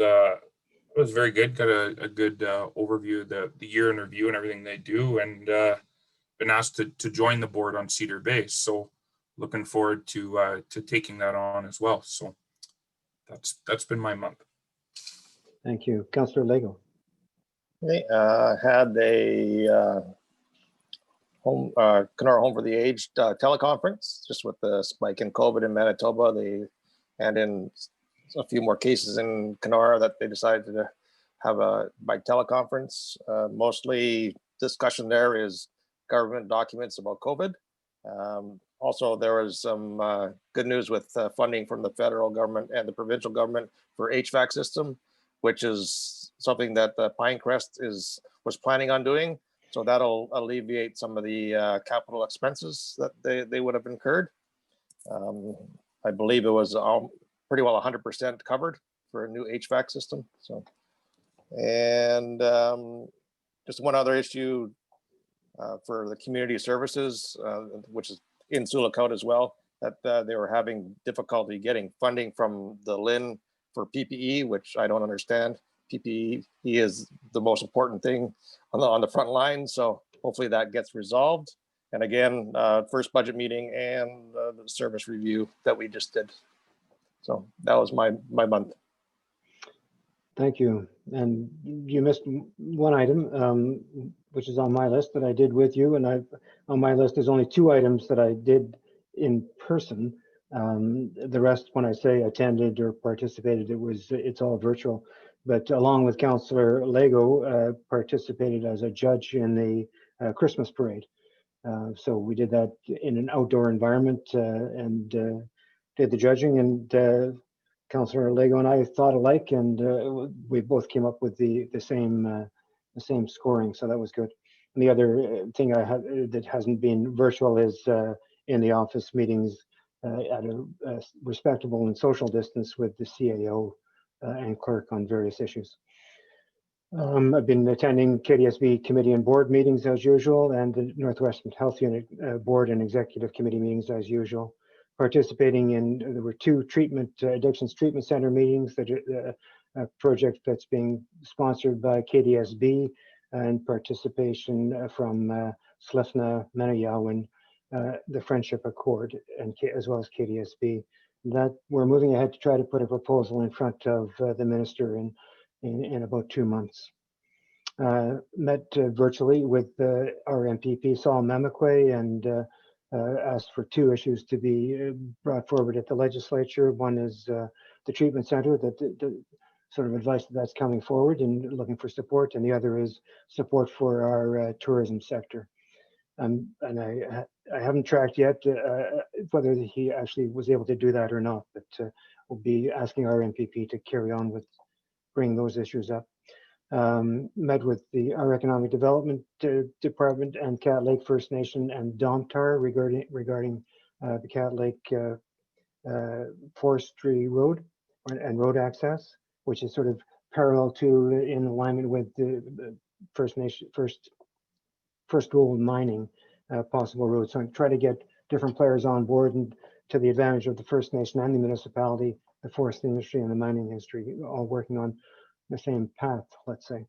Speaker 9: very good. Got a good overview of the year in review and everything they do, and been asked to join the board on Cedar Bay. So looking forward to taking that on as well. So that's been my month.
Speaker 1: Thank you. Councillor Lego.
Speaker 8: Okay, had a Kenora Home for the Aged teleconference, just with the spike in COVID in Manitoba. And in a few more cases in Kenora that they decided to have by teleconference. Mostly discussion there is government documents about COVID. Also, there was some good news with funding from the federal government and the provincial government for HVAC system, which is something that Pinecrest was planning on doing. So that'll alleviate some of the capital expenses that they would have incurred. I believe it was pretty well 100% covered for a new HVAC system. So, and just one other issue for the community services, which is in Sioux Lookout as well, that they were having difficulty getting funding from the LIN for PPE, which I don't understand. PPE is the most important thing on the front line. So hopefully that gets resolved. And again, first budget meeting and the service review that we just did. So that was my month.
Speaker 1: Thank you. And you missed one item, which is on my list that I did with you. And on my list, there's only 2 items that I did in person. The rest, when I say attended or participated, it's all virtual. But along with Councillor Lego, participated as a judge in the Christmas parade. So we did that in an outdoor environment and did the judging, and Councillor Lego and I thought alike, and we both came up with the same scoring. So that was good. And the other thing I have that hasn't been virtual is in the office meetings at a respectable and social distance with the CAO and clerk on various issues. I've been attending KDSB committee and board meetings as usual, and the Northwestern Health Unit board and executive committee meetings as usual. Participating in, there were 2 addictions treatment center meetings, that a project that's being sponsored by KDSB, and participation from Slifna, Menayawan, the Friendship Accord, and as well as KDSB. That we're moving ahead to try to put a proposal in front of the minister in about 2 months. Met virtually with our MPP Saul Memakwe, and asked for 2 issues to be brought forward at the legislature. One is the treatment center, the sort of advice that's coming forward and looking for support, and the other is support for our tourism sector. And I haven't tracked yet whether he actually was able to do that or not, but we'll be asking our MPP to carry on with bringing those issues up. Met with our Economic Development Department and Cat Lake First Nation and Domtar regarding the Cat Lake Forestry Road and road access, which is sort of parallel to, in alignment with the First Nation, First Gold Mining possible road. So I try to get different players on board, and to the advantage of the First Nation and the municipality, the forest industry and the mining industry, all working on the same path, let's say.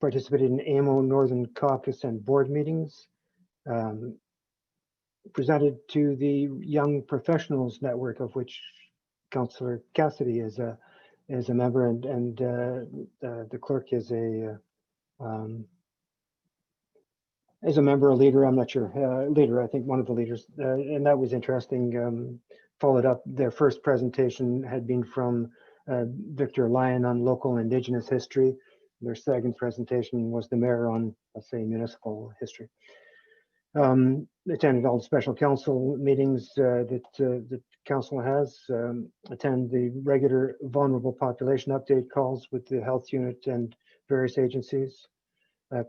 Speaker 1: Participated in AMO Northern Caucus and board meetings. Presented to the Young Professionals Network, of which Councillor Cassidy is a member, and the clerk is a member, a leader, I'm not sure, leader, I think one of the leaders, and that was interesting. Followed up, their first presentation had been from Victor Lyon on local Indigenous history. Their second presentation was the mayor on, let's say, municipal history. Attended all the special council meetings that the council has. Attend the regular vulnerable population update calls with the health unit and various agencies.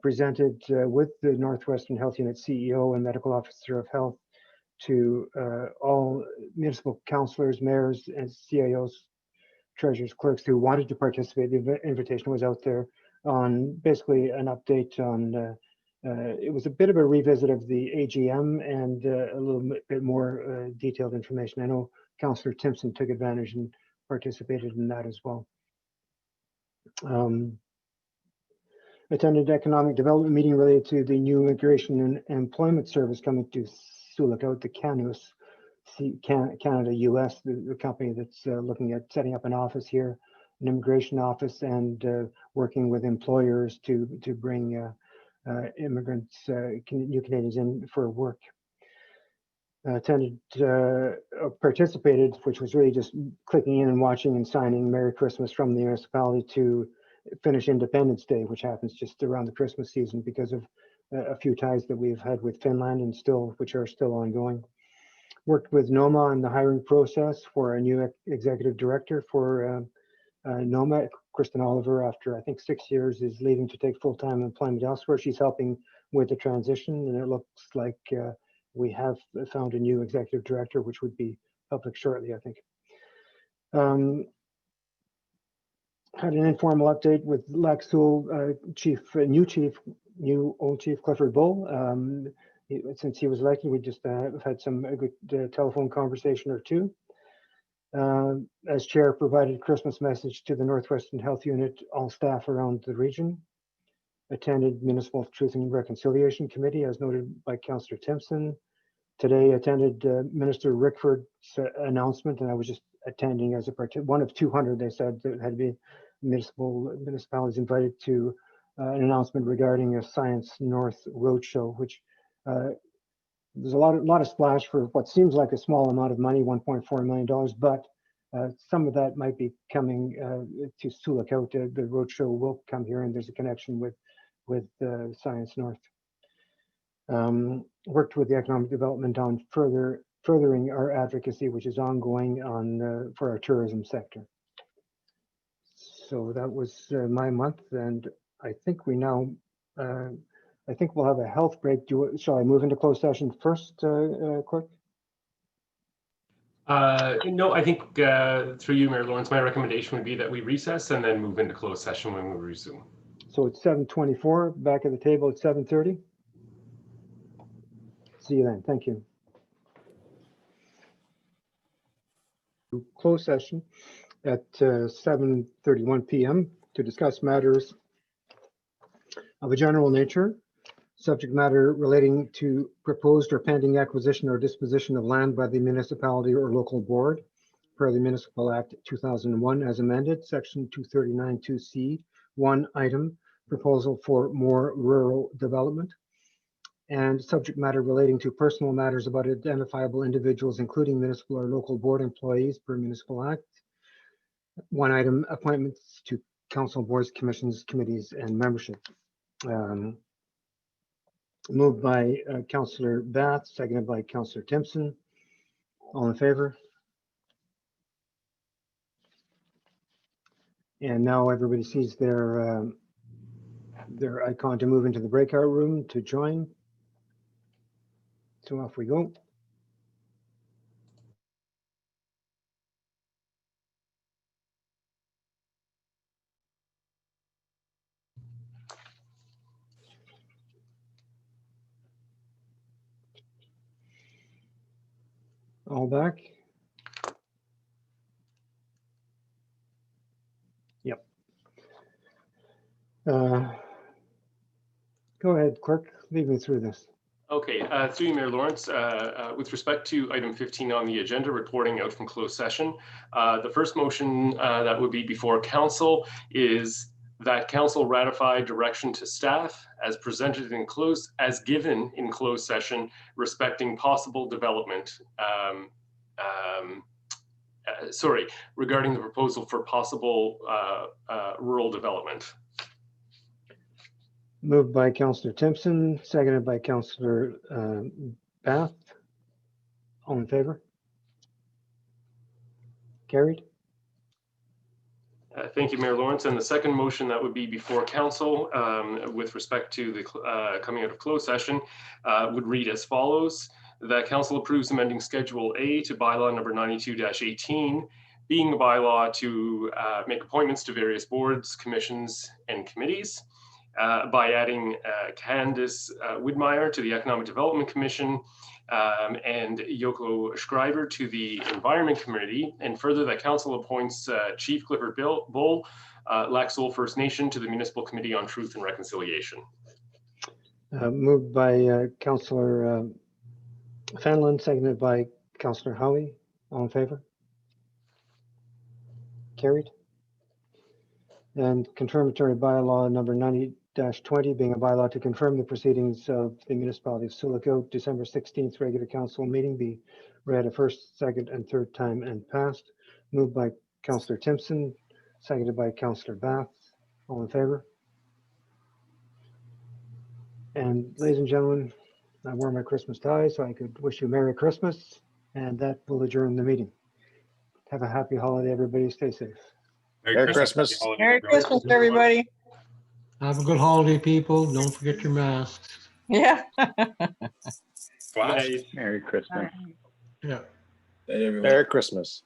Speaker 1: Presented with the Northwestern Health Unit CEO and medical officer of health to all municipal councillors, mayors, and CIOs, treasurers, clerks who wanted to participate. The invitation was out there on basically an update on, it was a bit of a revisit of the AGM and a little bit more detailed information. I know Councillor Timpson took advantage and participated in that as well. Attended economic development meeting related to the new immigration and employment service coming to Sulakaut, the CANUS, Canada-US, the company that's looking at setting up an office here, an immigration office, and working with employers to bring immigrants, new Canadians in for work. Participated, which was really just clicking in and watching and signing Merry Christmas from the municipality to finish Independence Day, which happens just around the Christmas season because of a few ties that we've had with Finland and which are still ongoing. Worked with NOMA on the hiring process for a new executive director for NOMA. Kristen Oliver, after I think 6 years, is leaving to take full-time employment elsewhere. She's helping with the transition, and it looks like we have found a new executive director, which would be public shortly, I think. Had an informal update with Lac Seul new old chief Clifford Bull. Since he was elected, we just had a good telephone conversation or 2. As chair, provided Christmas message to the Northwestern Health Unit, all staff around the region. Attended Municipal Truth and Reconciliation Committee, as noted by Councillor Timpson. Today attended Minister Rickford's announcement, and I was just attending as a one of 200, they said, that had to be municipalities invited to an announcement regarding a Science North Roadshow, which there's a lot of splash for what seems like a small amount of money, $1.4 million, but some of that might be coming to Sioux Lookout. The roadshow will come here, and there's a connection with Science North. Worked with the economic development on furthering our advocacy, which is ongoing on for our tourism sector. So that was my month, and I think we now. I think we'll have a health break. Shall I move into closed session first, Clerk?
Speaker 2: No, I think through you, Mayor Lawrence, my recommendation would be that we recess and then move into closed session when we resume.
Speaker 1: So it's 7:24, back at the table at 7:30. See you then. Thank you. Closed session at 7:31 p.m. to discuss matters of a general nature, subject matter relating to proposed or pending acquisition or disposition of land by the municipality or local board per the Municipal Act 2001 as amended, section 239(2)(c), 1 item, proposal for more rural development, and subject matter relating to personal matters about identifiable individuals, including municipal or local board employees per Municipal Act. 1 item, appointments to council, boards, commissions, committees, and membership. Moved by Councillor Bath, seconded by Councillor Timpson. All in favor? And now everybody sees their icon to move into the breakout room to join. So off we go. All back? Yep. Go ahead, Clerk, lead me through this.
Speaker 2: Okay, through you, Mayor Lawrence, with respect to item 15 on the agenda, reporting out from closed session, the first motion that would be before council is that council ratify direction to staff as presented in as given in closed session respecting possible development. Regarding the proposal for possible rural development.
Speaker 1: Moved by Councillor Timpson, seconded by Councillor Bath. All in favor? Carried.
Speaker 2: Thank you, Mayor Lawrence. And the second motion that would be before council with respect to the coming out of closed session would read as follows. That council approves amending Schedule A to bylaw number 92-18, being a bylaw to make appointments to various boards, commissions, and committees by adding Candice Widmeyer to the Economic Development Commission and Yoko Schreiber to the Environment Committee, and further that council appoints Chief Clifford Bull, Lac Seul First Nation, to the Municipal Committee on Truth and Reconciliation.
Speaker 1: Moved by Councillor Fenlon, seconded by Councillor Howie. All in favor? Carried. And confirmatory bylaw number 90-20, being a bylaw to confirm the proceedings of the municipality of Sioux Lookout December 16th regular council meeting be read a first, second, and third time and passed. Moved by Councillor Timpson, seconded by Councillor Bath. All in favor? And ladies and gentlemen, I wore my Christmas tie so I could wish you Merry Christmas, and that will adjourn the meeting. Have a happy holiday, everybody. Stay safe.
Speaker 8: Merry Christmas.
Speaker 6: Merry Christmas, everybody.
Speaker 4: Have a good holiday, people. Don't forget your masks.
Speaker 6: Yeah.
Speaker 9: Flash.
Speaker 3: Merry Christmas.
Speaker 4: Yeah.
Speaker 10: Hey, everyone.
Speaker 8: Merry Christmas.